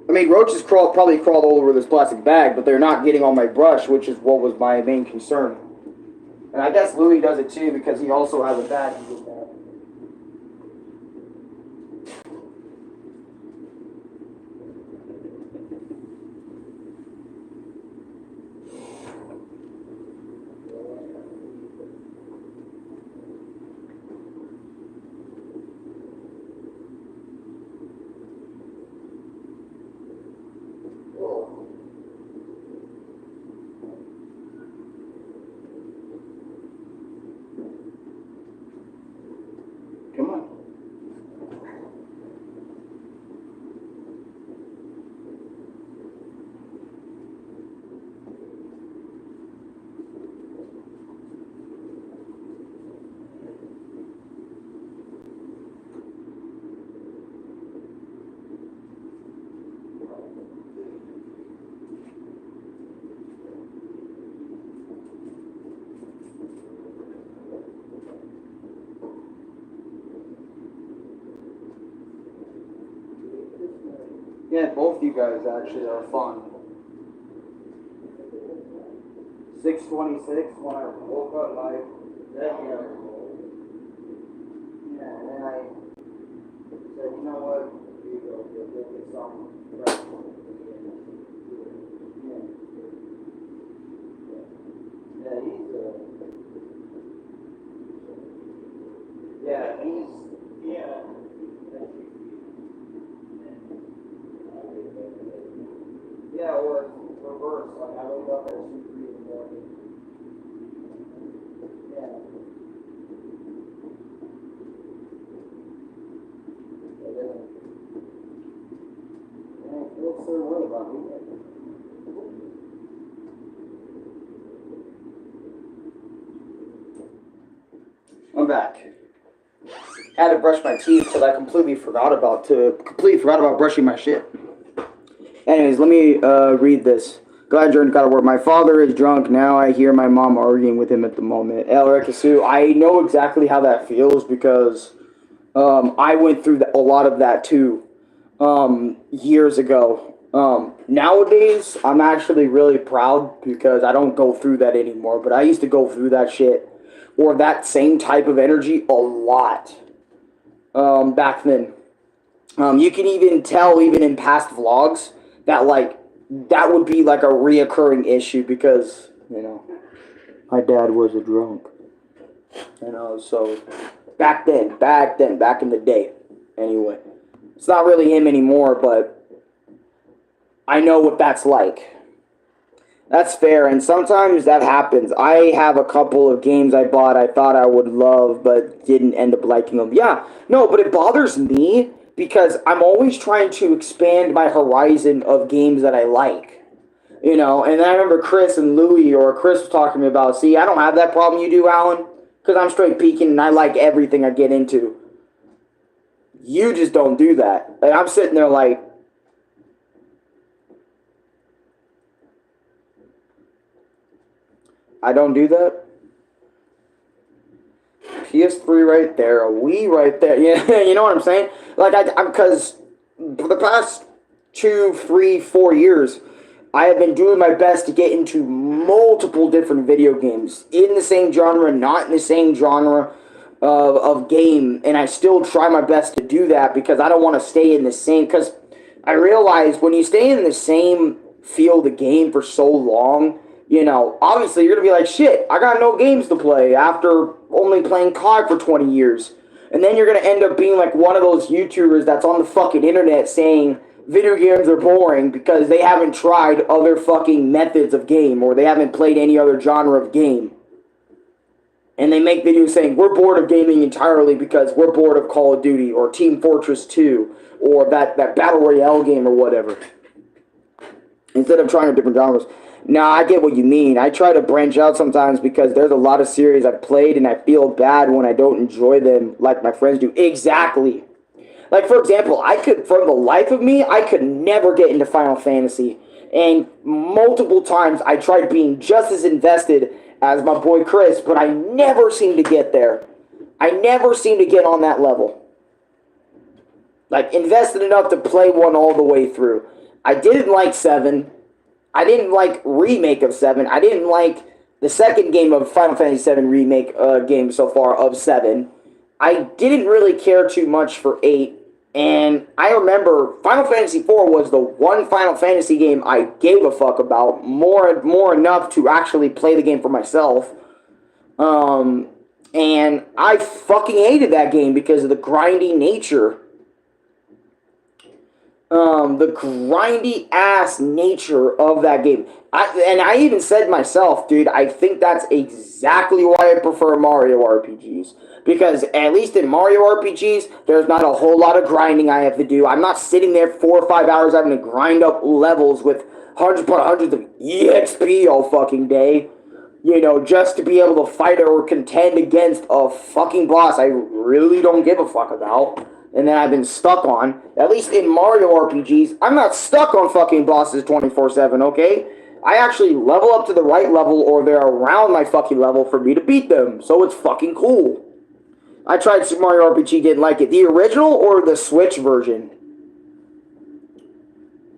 I mean, roaches probably crawled all over this plastic bag, but they're not getting on my brush, which is what was my main concern. And I guess Louis does it too because he also has a bag he did that. Come on. Yeah, both you guys actually are fun. 6:26 when I woke up, my bed here. Yeah, and then I said, you know what? Here you go. You'll get some. Right. Yeah, yeah, yeah, or reverse, like I wake up at 2, 3 in the morning. Yeah. I feel a certain way about me. I'm back. I had to brush my teeth because I completely forgot about brushing my shit. Anyways, let me read this. Glad you're got to work. My father is drunk. Now I hear my mom arguing with him at the moment. El Rekasu, I know exactly how that feels because I went through a lot of that too years ago. Nowadays, I'm actually really proud because I don't go through that anymore. But I used to go through that shit or that same type of energy a lot back then. You can even tell, even in past vlogs, that that would be like a reoccurring issue because, you know, my dad was a drunk. You know, so back in the day. Anyway, it's not really him anymore, but I know what that's like. That's fair, and sometimes that happens. I have a couple of games I bought I thought I would love, but didn't end up liking them. Yeah, no, but it bothers me because I'm always trying to expand my horizon of games that I like. You know, and I remember Chris and Louis, or Chris was talking to me about, see, I don't have that problem you do, Alan, because I'm straight peeking and I like everything I get into. You just don't do that. Like, I'm sitting there like, I don't do that. PS3 right there, a Wii right there. Yeah, you know what I'm saying? Like, because for the past 2, 3, 4 years, I have been doing my best to get into multiple different video games in the same genre, not in the same genre of game, and I still try my best to do that because I don't want to stay in the same. Because I realize when you stay in the same field of game for so long, you know, obviously you're going to be like, shit, I got no games to play after only playing COD for 20 years. And then you're going to end up being like one of those YouTubers that's on the fucking internet saying video games are boring because they haven't tried other fucking methods of game or they haven't played any other genre of game. And they make videos saying, we're bored of gaming entirely because we're bored of Call of Duty or Team Fortress 2 or that Battle Royale game or whatever. Instead of trying different genres. Now, I get what you mean. I try to branch out sometimes because there's a lot of series I've played and I feel bad when I don't enjoy them like my friends do. Exactly. Like, for example, from the life of me, I could never get into Final Fantasy. And multiple times I tried being just as invested as my boy Chris, but I never seem to get there. I never seem to get on that level. Like, invested enough to play one all the way through. I didn't like 7. I didn't like remake of 7. I didn't like the second game of Final Fantasy 7 remake game so far of 7. I didn't really care too much for 8. And I remember Final Fantasy 4 was the one Final Fantasy game I gave a fuck about more enough to actually play the game for myself. And I fucking hated that game because of the grindy nature. The grindy ass nature of that game. I even said myself, dude, I think that's exactly why I prefer Mario RPGs. Because at least in Mario RPGs, there's not a whole lot of grinding I have to do. I'm not sitting there 4 or 5 hours having to grind up levels with hundreds upon hundreds of EXP all fucking day. You know, just to be able to fight or contend against a fucking boss I really don't give a fuck about. And then I've been stuck on. At least in Mario RPGs, I'm not stuck on fucking bosses 24/7, okay? I actually level up to the right level or they're around my fucking level for me to beat them. So it's fucking cool. I tried Super Mario RPG, didn't like it. The original or the Switch version?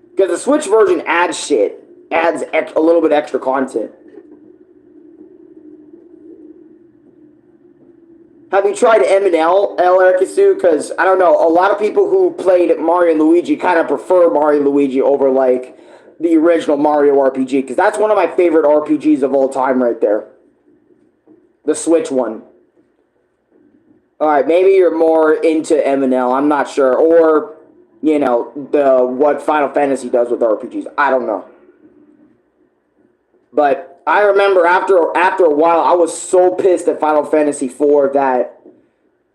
Because the Switch version adds shit. Adds a little bit extra content. Have you tried M&L, Erikasu? Because, I don't know, a lot of people who played Mario and Luigi kind of prefer Mario and Luigi over, like, the original Mario RPG. Because that's one of my favorite RPGs of all time right there. The Switch one. Alright, maybe you're more into M&L, I'm not sure. Or, you know, what Final Fantasy does with RPGs. I don't know. But I remember after a while, I was so pissed at Final Fantasy IV that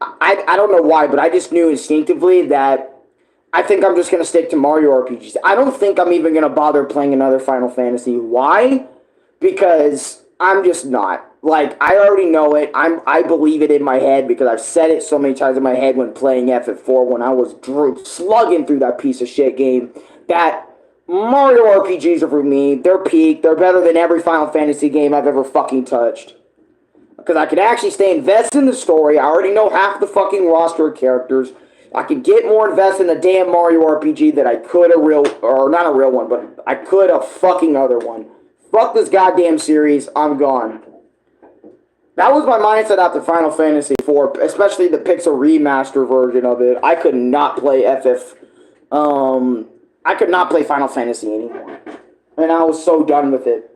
I don't know why, but I just knew instinctively that I think I'm just going to stick to Mario RPGs. I don't think I'm even going to bother playing another Final Fantasy. Why? Because I'm just not. Like, I already know it. I believe it in my head because I've said it so many times in my head when playing FF4 when I was slugging through that piece of shit game that Mario RPGs are for me. They're peak. They're better than every Final Fantasy game I've ever fucking touched. Because I can actually stay invested in the story. I already know half the fucking roster of characters. I can get more invested in a damn Mario RPG than I could not a real one, but I could a fucking other one. Fuck this goddamn series. I'm gone. That was my mindset after Final Fantasy IV, especially the Pixel Remaster version of it. I could not play I could not play Final Fantasy anymore. And I was so done with it.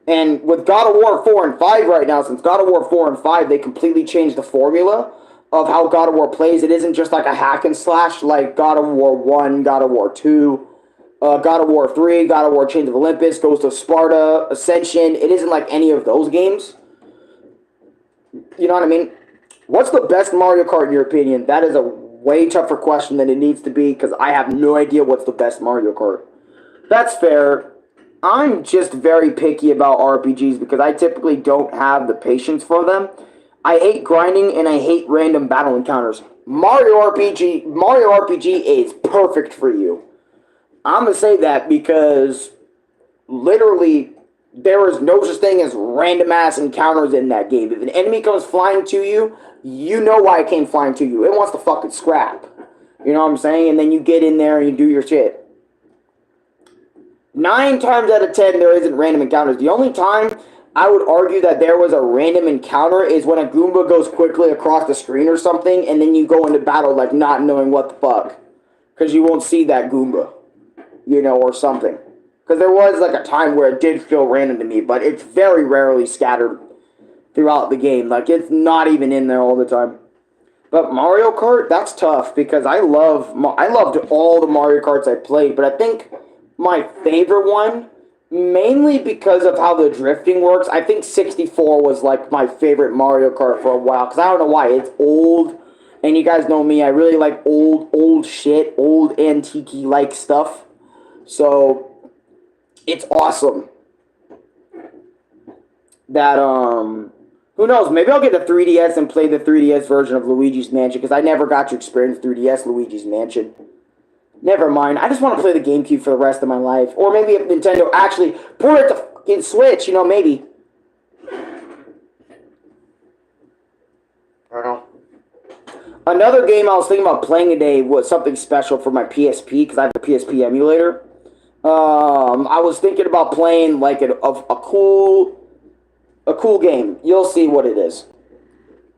And with God of War 4 and 5 right now, since God of War 4 and 5, they completely changed the formula of how God of War plays. It isn't just like a hack and slash like God of War 1, God of War 2, God of War 3, God of War Chains of Olympus, Ghost of Sparta, Ascension. It isn't like any of those games. You know what I mean? What's the best Mario Kart in your opinion? That is a way tougher question than it needs to be because I have no idea what's the best Mario Kart. That's fair. I'm just very picky about RPGs because I typically don't have the patience for them. I hate grinding and I hate random battle encounters. Mario RPG is perfect for you. I'm going to say that because literally there is no such thing as random ass encounters in that game. If an enemy comes flying to you, you know why it came flying to you. It wants to fucking scrap. You know what I'm saying? And then you get in there and you do your shit. 9 times out of 10, there isn't random encounters. The only time I would argue that there was a random encounter is when a Goomba goes quickly across the screen or something, and then you go into battle like not knowing what the fuck. Because you won't see that Goomba. You know, or something. Because there was like a time where it did feel random to me, but it's very rarely scattered throughout the game. Like, it's not even in there all the time. But Mario Kart, that's tough, because I loved all the Mario Karts I played, but I think my favorite one Mainly because of how the drifting works. I think 64 was like my favorite Mario Kart for a while, because I don't know why. It's old, and you guys know me, I really like old shit, old antique-like stuff. So, it's awesome. That, who knows, maybe I'll get a 3DS and play the 3DS version of Luigi's Mansion, because I never got to experience 3DS Luigi's Mansion. Never mind. I just want to play the GameCube for the rest of my life. Or maybe if Nintendo actually port it to fucking Switch, you know, maybe. I don't know. Another game I was thinking about playing today was something special for my PSP, because I have a PSP emulator. I was thinking about playing like a cool game. You'll see what it is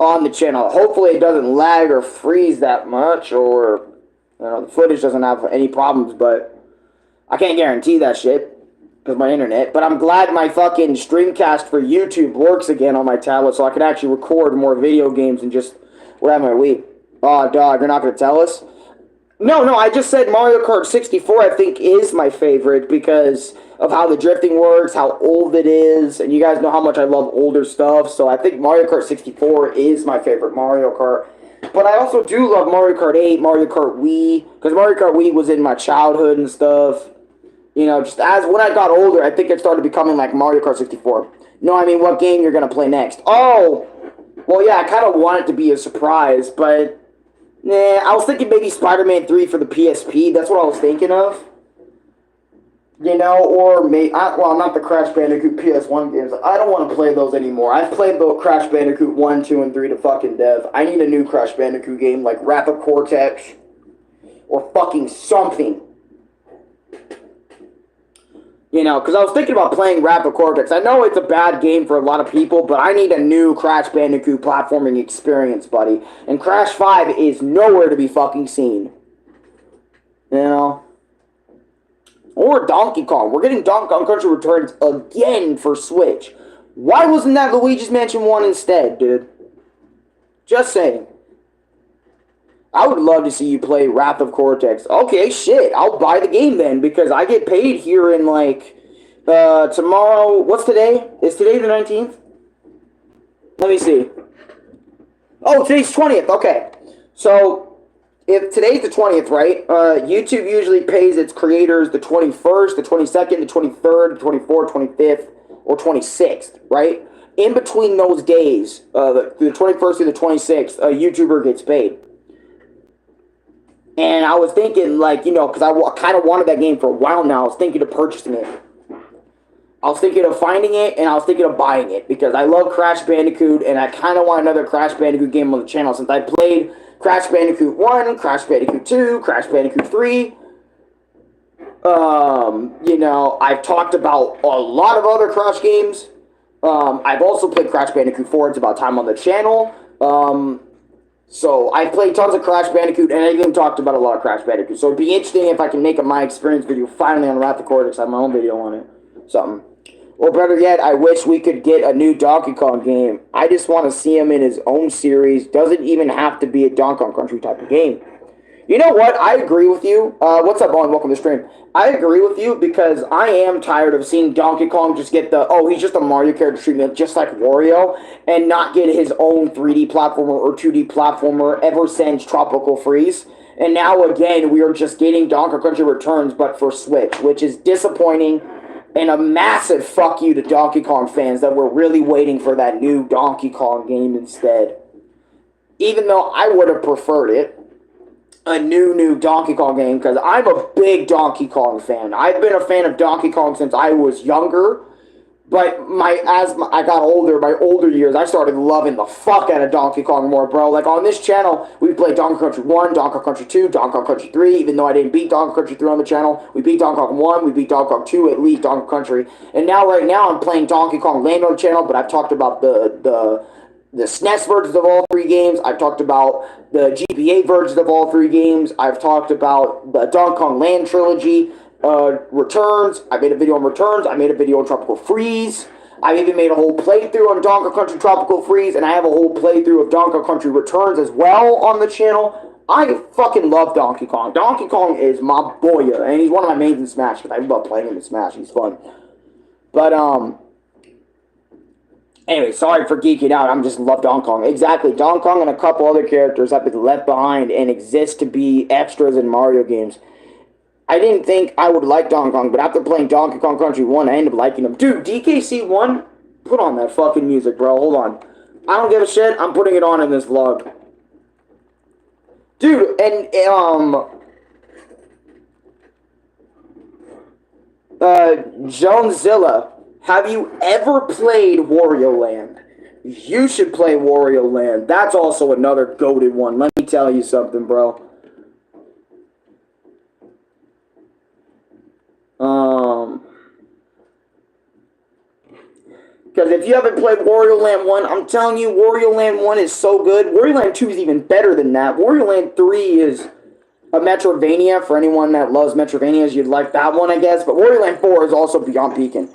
on the channel. Hopefully it doesn't lag or freeze that much, or the footage doesn't have any problems, but I can't guarantee that shit because my internet. But I'm glad my fucking Streamcast for YouTube works again on my tablet, so I can actually record more video games and just whatever my Wii. Oh, dog, you're not gonna tell us? No, I just said Mario Kart 64 I think is my favorite because of how the drifting works, how old it is, and you guys know how much I love older stuff, so I think Mario Kart 64 is my favorite Mario Kart. But I also do love Mario Kart 8, Mario Kart Wii, because Mario Kart Wii was in my childhood and stuff. You know, just as when I got older, I think it started becoming like Mario Kart 64. No, I mean, what game you're going to play next? Oh, well, yeah, I kind of want it to be a surprise, but nah, I was thinking maybe Spider-Man 3 for the PSP. That's what I was thinking of. You know, or maybe, well, not the Crash Bandicoot PS1 games. I don't want to play those anymore. I've played the Crash Bandicoot 1, 2, and 3 to fucking death. I need a new Crash Bandicoot game like Wrath of Cortex or fucking something. You know, because I was thinking about playing Wrath of Cortex. I know it's a bad game for a lot of people, but I need a new Crash Bandicoot platforming experience, buddy. And Crash 5 is nowhere to be fucking seen. You know? Or Donkey Kong. We're getting Donkey Kong Country Returns again for Switch. Why wasn't that Luigi's Mansion 1 instead, dude? Just saying. I would love to see you play Wrath of Cortex. Okay, shit. I'll buy the game then, because I get paid here in, like, tomorrow. What's today? Is today the 19th? Let me see. Oh, today's 20th. Okay. So if today's the 20th, right, YouTube usually pays its creators the 21st, the 22nd, the 23rd, the 24th, 25th, or 26th, right? In between those days, the 21st through the 26th, a YouTuber gets paid. And I was thinking, like, you know, because I kind of wanted that game for a while now. I was thinking of purchasing it. I was thinking of finding it, and I was thinking of buying it, because I love Crash Bandicoot, and I kind of want another Crash Bandicoot game on the channel, since I played Crash Bandicoot 1, Crash Bandicoot 2, Crash Bandicoot 3. You know, I've talked about a lot of other Crash games. I've also played Crash Bandicoot 4. It's about time on the channel. So I've played tons of Crash Bandicoot, and I even talked about a lot of Crash Bandicoot. So it'd be interesting if I can make a My Experience video finally on Wrath of Cortex. I have my own video on it. Something. Or better yet, I wish we could get a new Donkey Kong game. I just want to see him in his own series. Doesn't even have to be a Donkey Kong Country type of game. You know what? I agree with you. What's up, Owen? Welcome to the stream. I agree with you because I am tired of seeing Donkey Kong just get the, oh, he's just a Mario character treatment just like Wario, and not get his own 3D platformer or 2D platformer ever since Tropical Freeze. And now, again, we are just getting Donkey Kong Country Returns, but for Switch, which is disappointing. And a massive fuck you to Donkey Kong fans that were really waiting for that new Donkey Kong game instead. Even though I would have preferred it. A new Donkey Kong game, because I'm a big Donkey Kong fan. I've been a fan of Donkey Kong since I was younger. But as I got older, my older years, I started loving the fuck out of Donkey Kong more, bro. Like, on this channel, we played Donkey Kong Country 1, Donkey Kong Country 2, Donkey Kong Country 3, even though I didn't beat Donkey Kong Country 3 on the channel. We beat Donkey Kong 1, we beat Donkey Kong 2, at least Donkey Kong Country. And now, right now, I'm playing Donkey Kong Land on the channel, but I've talked about the SNES versions of all three games. I've talked about the GBA versions of all three games. I've talked about the Donkey Kong Land trilogy, Returns. I made a video on Returns. I made a video on Tropical Freeze. I even made a whole playthrough on Donkey Kong Country Tropical Freeze, and I have a whole playthrough of Donkey Kong Country Returns as well on the channel. I fucking love Donkey Kong. Donkey Kong is my boy, and he's one of my mains in Smash, because I love playing him in Smash. He's fun. But anyway, sorry for geeking out. I'm just love Donkey Kong. Exactly, Donkey Kong and a couple other characters have been left behind and exist to be extras in Mario games. I didn't think I would like Donkey Kong, but after playing Donkey Kong Country 1, I ended up liking them. Dude, DKC 1? Put on that fucking music, bro. Hold on. I don't give a shit. I'm putting it on in this vlog. Dude, and, Jonezilla, have you ever played Wario Land? You should play Wario Land. That's also another goated one. Let me tell you something, bro. Because if you haven't played Wario Land 1, I'm telling you, Wario Land 1 is so good. Wario Land 2 is even better than that. Wario Land 3 is a Metroidvania. For anyone that loves Metroidvanias, you'd like that one, I guess. But Wario Land 4 is also beyond peaking.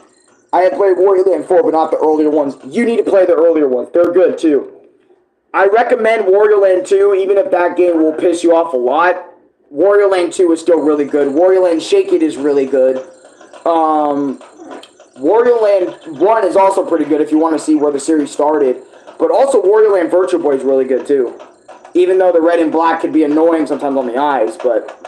I have played Wario Land 4, but not the earlier ones. You need to play the earlier ones. They're good, too. I recommend Wario Land 2, even if that game will piss you off a lot. Wario Land 2 is still really good. Wario Land Shake It is really good. Wario Land 1 is also pretty good if you want to see where the series started. But also Wario Land Virtual Boy is really good too. Even though the red and black can be annoying sometimes on the eyes, but...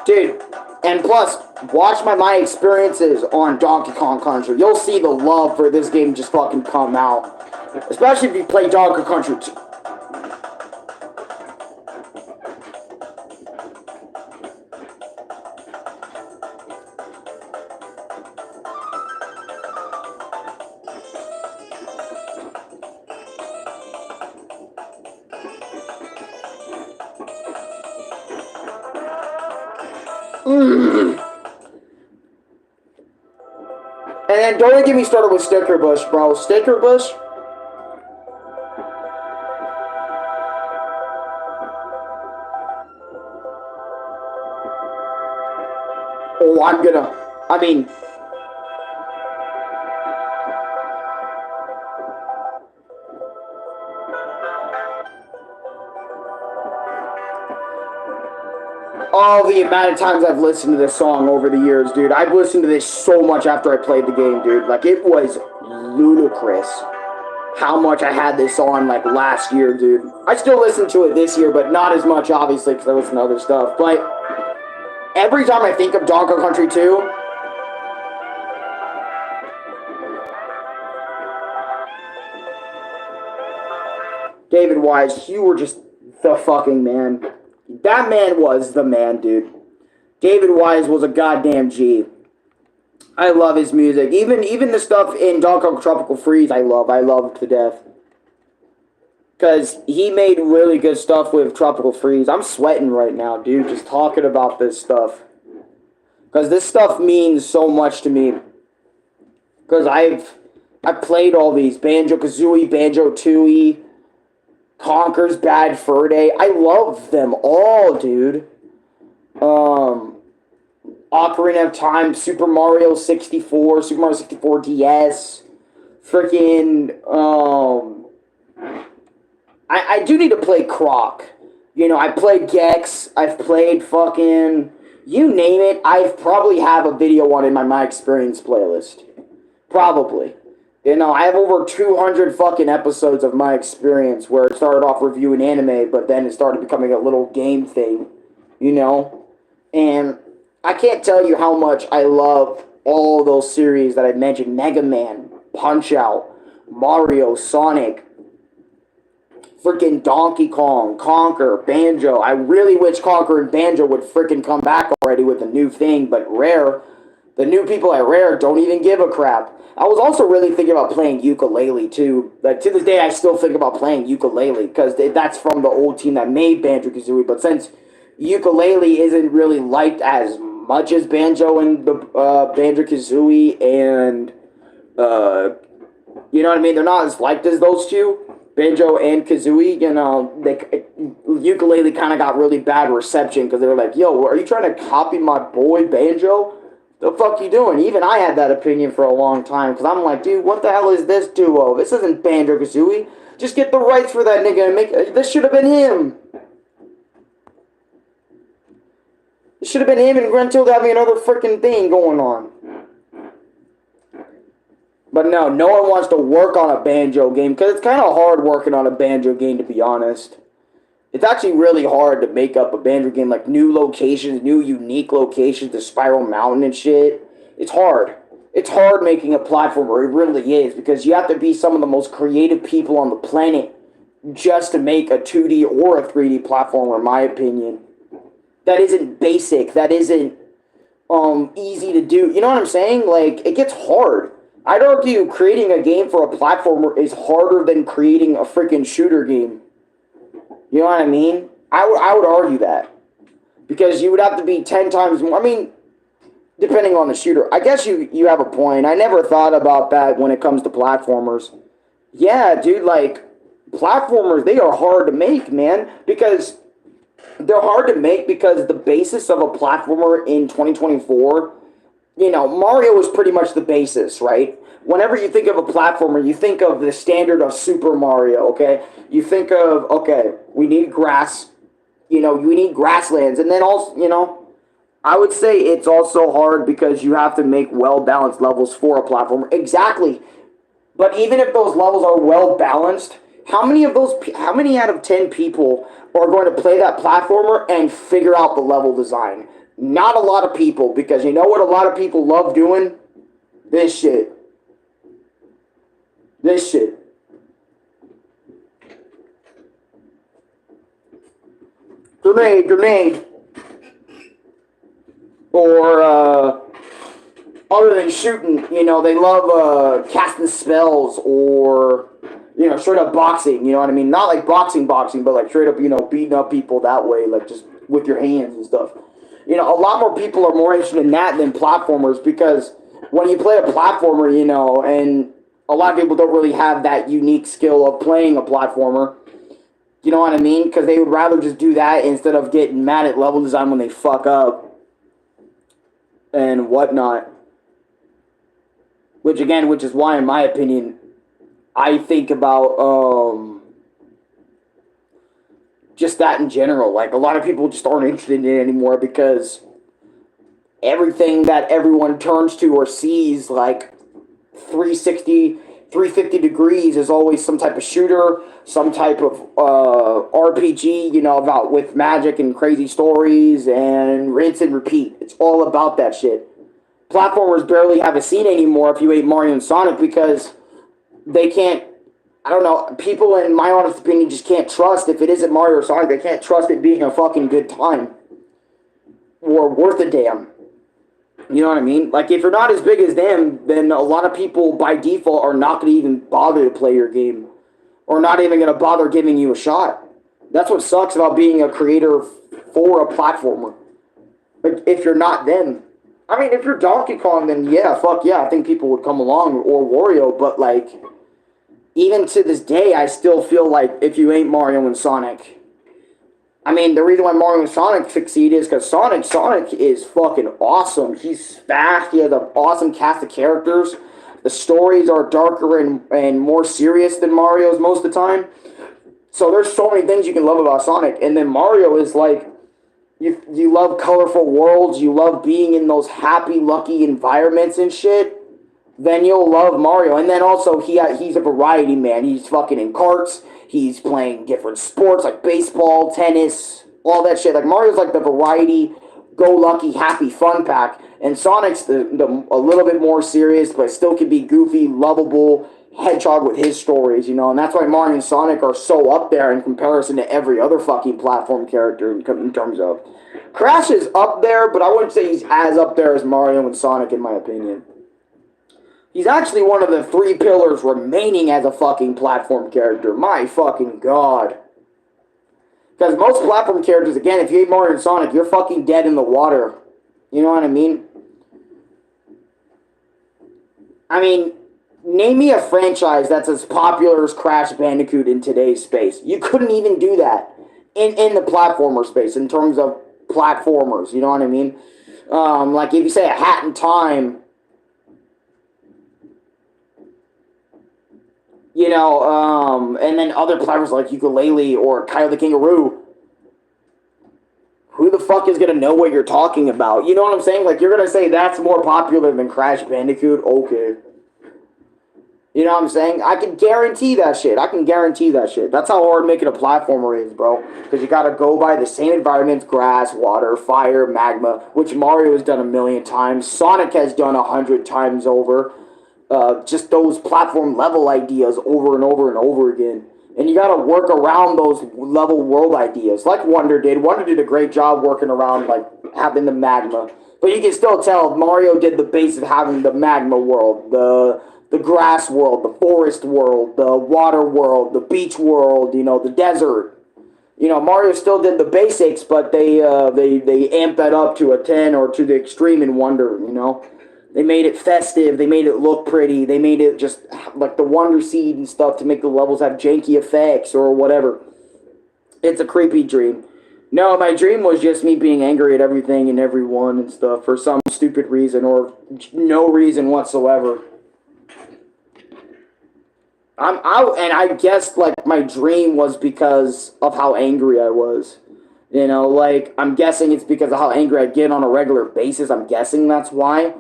Dude, and plus, watch my experiences on Donkey Kong Country. You'll see the love for this game just fucking come out. Especially if you play Donkey Country 2. And then don't even get me started with Sticker Bush, bro. Sticker Bush? Oh, I mean... all the amount of times I've listened to this song over the years, dude. I've listened to this so much after I played the game, dude. Like, it was ludicrous how much I had this on, like, last year, dude. I still listen to it this year, but not as much, obviously, because I listen to other stuff. But every time I think of Donkey Kong Country 2... David Wise, you were just the fucking man. That man was the man, dude. David Wise was a goddamn G. I love his music. Even the stuff in Donkey Kong Tropical Freeze, I love to death. Because he made really good stuff with Tropical Freeze. I'm sweating right now, dude, just talking about this stuff. Because this stuff means so much to me. Because I've played all these. Banjo-Kazooie, Banjo-Tooie, Conker's Bad Fur Day. I love them all, dude. Ocarina of Time, Super Mario 64, Super Mario 64 DS. Freaking, I do need to play Croc. You know, I played Gex. I've played fucking... You name it, I probably have a video on in my Experience playlist. Probably. You know, I have over 200 fucking episodes of My Experience where it started off reviewing anime, but then it started becoming a little game thing, you know? And I can't tell you how much I love all those series that I mentioned. Mega Man, Punch-Out, Mario, Sonic, freaking Donkey Kong, Conker, Banjo. I really wish Conker and Banjo would freaking come back already with a new thing, but Rare, the new people at Rare don't even give a crap. I was also really thinking about playing Yooka-Laylee, too. Like, to this day, I still think about playing Yooka-Laylee, because that's from the old team that made Banjo-Kazooie, but since Yooka-Laylee isn't really liked as much as Banjo and the Banjo-Kazooie, and, you know what I mean? They're not as liked as those two, Banjo and Kazooie, you know, Yooka-Laylee kind of got really bad reception, because they were like, yo, are you trying to copy my boy Banjo? The fuck you doing? Even I had that opinion for a long time, because I'm like, dude, what the hell is this duo? This isn't Banjo-Kazooie. Just get the rights for that nigga and make... This should have been him. It should have been him and Gruntilda having another freaking thing going on. But no one wants to work on a Banjo game, because it's kind of hard working on a Banjo game, to be honest. It's actually really hard to make up a Banjo game, like new locations, new unique locations, the Spiral Mountain and shit. It's hard. It's hard making a platformer, it really is, because you have to be some of the most creative people on the planet just to make a 2D or a 3D platformer, in my opinion. That isn't basic, that isn't easy to do. You know what I'm saying? Like, it gets hard. I'd argue creating a game for a platformer is harder than creating a freaking shooter game. You know what I mean? I would argue that. Because you would have to be 10 times more. I mean, depending on the shooter. I guess you have a point. I never thought about that when it comes to platformers. Yeah, dude, like, platformers, they are hard to make, man. Because they're hard to make because the basis of a platformer in 2024, you know, Mario is pretty much the basis, right? Whenever you think of a platformer, you think of the standard of Super Mario, okay? You think of, okay, we need grass, you know, we need grasslands. And then also, you know, I would say it's also hard because you have to make well-balanced levels for a platformer. Exactly. But even if those levels are well-balanced, how many out of 10 people are going to play that platformer and figure out the level design? Not a lot of people, because you know what a lot of people love doing? This shit. This shit. Grenade. Or, other than shooting, you know, they love, casting spells or, you know, straight up boxing, you know what I mean? Not like boxing, but like straight up, you know, beating up people that way, like just with your hands and stuff. You know, a lot more people are more interested in that than platformers, because when you play a platformer, you know, and a lot of people don't really have that unique skill of playing a platformer, you know what I mean? Because they would rather just do that instead of getting mad at level design when they fuck up and whatnot. Which is why, in my opinion, I think about, just that in general. Like, a lot of people just aren't interested in it anymore because everything that everyone turns to or sees, like, 350 degrees is always some type of shooter, some type of RPG, you know, about with magic and crazy stories and rinse and repeat. It's all about that shit. Platformers barely have a scene anymore if you ain't Mario and Sonic, because they can't, I don't know, people, in my honest opinion, just can't trust, if it isn't Mario or Sonic, they can't trust it being a fucking good time. Or worth a damn. You know what I mean? Like, if you're not as big as them, then a lot of people, by default, are not going to even bother to play your game. Or not even going to bother giving you a shot. That's what sucks about being a creator for a platformer. Like, if you're not them. I mean, if you're Donkey Kong, then yeah, fuck yeah, I think people would come along, or Wario, but like, even to this day, I still feel like if you ain't Mario and Sonic, I mean, the reason why Mario and Sonic succeed is because Sonic is fucking awesome. He's fast, he has an awesome cast of characters, the stories are darker and more serious than Mario's most of the time, so there's so many things you can love about Sonic, and then Mario is like, you love colorful worlds, you love being in those happy, lucky environments and shit, then you'll love Mario. And then also, he's a variety man. He's fucking in karts, he's playing different sports like baseball, tennis, all that shit. Like, Mario's like the variety, go-lucky, happy fun pack. And Sonic's the a little bit more serious, but still can be goofy, lovable hedgehog with his stories, you know. And that's why Mario and Sonic are so up there in comparison to every other fucking platform character in terms of... Crash is up there, but I wouldn't say he's as up there as Mario and Sonic, in my opinion. He's actually one of the 3 pillars remaining as a fucking platform character. My fucking god. Because most platform characters, again, if you hate Mario and Sonic, you're fucking dead in the water. You know what I mean? I mean, name me a franchise that's as popular as Crash Bandicoot in today's space. You couldn't even do that in the platformer space, in terms of platformers, you know what I mean? Like if you say a Hat in Time, you know, and then other platforms like Ukulele or Kyle the Kangaroo, who the fuck is gonna know what you're talking about? You know what I'm saying? Like, you're gonna say that's more popular than Crash Bandicoot? Okay. You know what I'm saying? I can guarantee that shit. I can guarantee that shit. That's how hard making a platformer is, bro. Because you gotta go by the same environments: grass, water, fire, magma, which Mario has done 1,000,000 times. Sonic has done 100 times over. Just those platform level ideas over and over and over again. And you gotta work around those level world ideas, like Wonder did. Wonder did a great job working around, like, having the magma. But you can still tell Mario did the base of having the magma world, the grass world, the forest world, the water world, the beach world, you know, the desert. You know, Mario still did the basics, but they amped that up to a 10 or to the extreme in Wonder, you know. They made it festive, they made it look pretty, they made it just like the Wonder Seed and stuff to make the levels have janky effects or whatever. It's a creepy dream. No, my dream was just me being angry at everything and everyone and stuff for some stupid reason or no reason whatsoever. I'm out, and I guess like my dream was because of how angry I was. You know, like I'm guessing it's because of how angry I get on a regular basis. I'm guessing that's why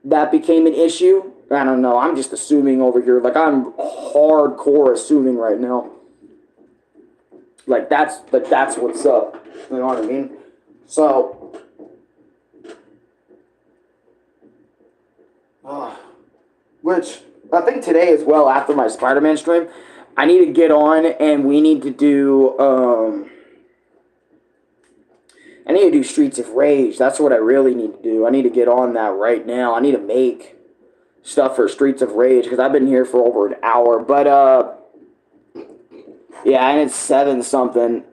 that became an issue. I don't know. I'm just assuming over here. Like I'm hardcore assuming right now. Like that's what's up. You know what I mean? So, which I think today as well, after my Spider-Man stream, I need to get on and we need to do, I need to do Streets of Rage. That's what I really need to do. I need to get on that right now. I need to make stuff for Streets of Rage because I've been here for over an hour. But, yeah, and it's 7 something.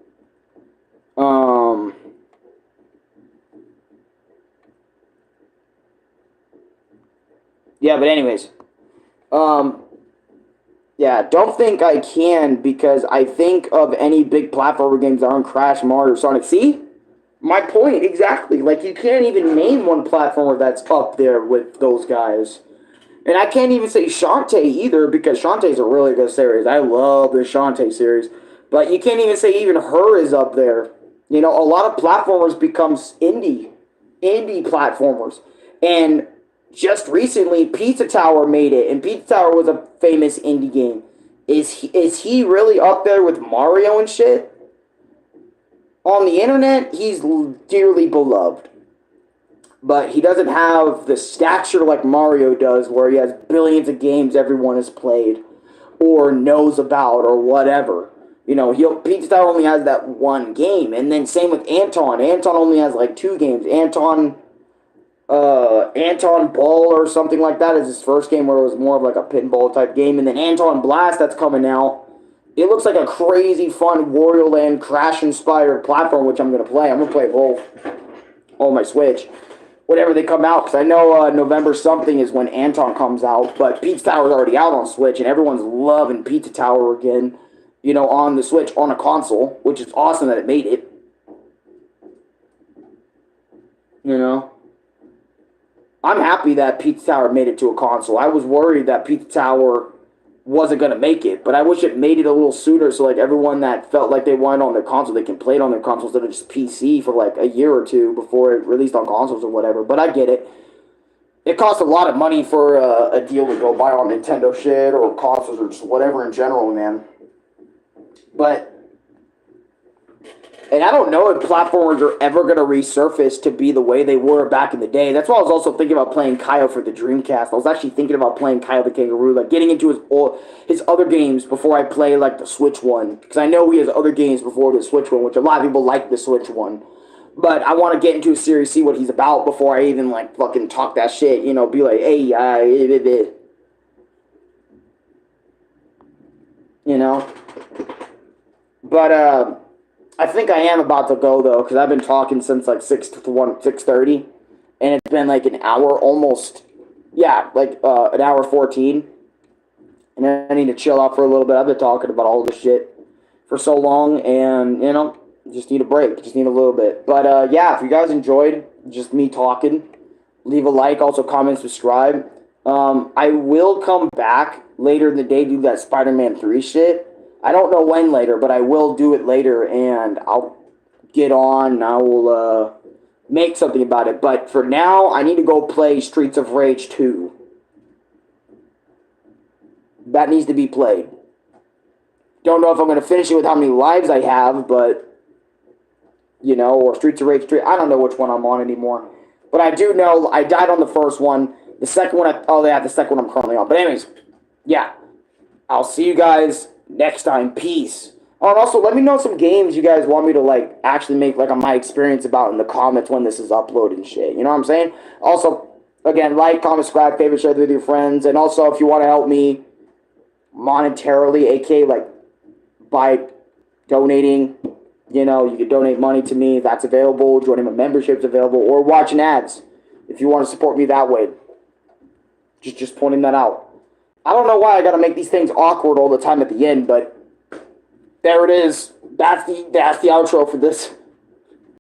Yeah, but anyways. Yeah, don't think I can because I think of any big platformer games that aren't Crash, Mario, or Sonic. See? My point, exactly. Like, you can't even name one platformer that's up there with those guys. And I can't even say Shantae either because Shantae's a really good series. I love the Shantae series. But you can't even say even her is up there. You know, a lot of platformers becomes indie platformers. And just recently, Pizza Tower made it, and Pizza Tower was a famous indie game. Is he really up there with Mario and shit? On the internet, he's dearly beloved. But he doesn't have the stature like Mario does, where he has billions of games everyone has played, or knows about, or whatever. You know, Pizza Tower only has that one game, and then same with Anton. Anton only has like 2 games. Anton Ball or something like that is his first game where it was more of like a pinball type game. And then Anton Blast that's coming out. It looks like a crazy fun Wario Land Crash inspired platform, which I'm going to play. I'm going to play both on my Switch. Whenever they come out, because I know November something is when Anton comes out. But Pizza Tower is already out on Switch and everyone's loving Pizza Tower again. You know, on the Switch, on a console, which is awesome that it made it. You know? I'm happy that Pizza Tower made it to a console. I was worried that Pizza Tower wasn't going to make it, but I wish it made it a little sooner so like everyone that felt like they wanted on their console, they can play it on their console instead of just PC for like a year or two before it released on consoles or whatever. But I get it. It costs a lot of money for a deal to go buy on Nintendo shit or consoles or just whatever in general, man. But, and I don't know if platformers are ever going to resurface to be the way they were back in the day. That's why I was also thinking about playing Kyle for the Dreamcast. I was actually thinking about playing Kyle the Kangaroo, like getting into his other games before I play like the Switch one. Because I know he has other games before the Switch one, which a lot of people like the Switch one. But I want to get into a series, see what he's about before I even like fucking talk that shit. You know, be like, hey, you know. But I think I am about to go though, because I've been talking since like 6:30, and it's been like an hour almost. Yeah, like an hour 14, and I need to chill out for a little bit. I've been talking about all this shit for so long, and you know, Just need a break. Just need a little bit. But yeah, if you guys enjoyed just me talking, leave a like. Also comment, subscribe. I will come back later in the day, do that Spider-Man 3 shit. I don't know when later, but I will do it later, and I'll get on, and I will make something about it. But for now, I need to go play Streets of Rage 2. That needs to be played. Don't know if I'm going to finish it with how many lives I have, but, you know, or Streets of Rage 3. I don't know which one I'm on anymore. But I do know I died on the first one. The second one, the second one I'm currently on. But anyways, yeah. I'll see you guys next time. Peace. Oh, and also, let me know some games you guys want me to, like, actually make, like, on my experience about in the comments when this is uploaded and shit. You know what I'm saying? Also, again, like, comment, subscribe, favorite, share with your friends. And also, if you want to help me monetarily, aka, like, by donating, you know, you can donate money to me. That's available. Joining my membership's available. Or watching ads if you want to support me that way. Just pointing that out. I don't know why I gotta make these things awkward all the time at the end, but there it is. That's the outro for this.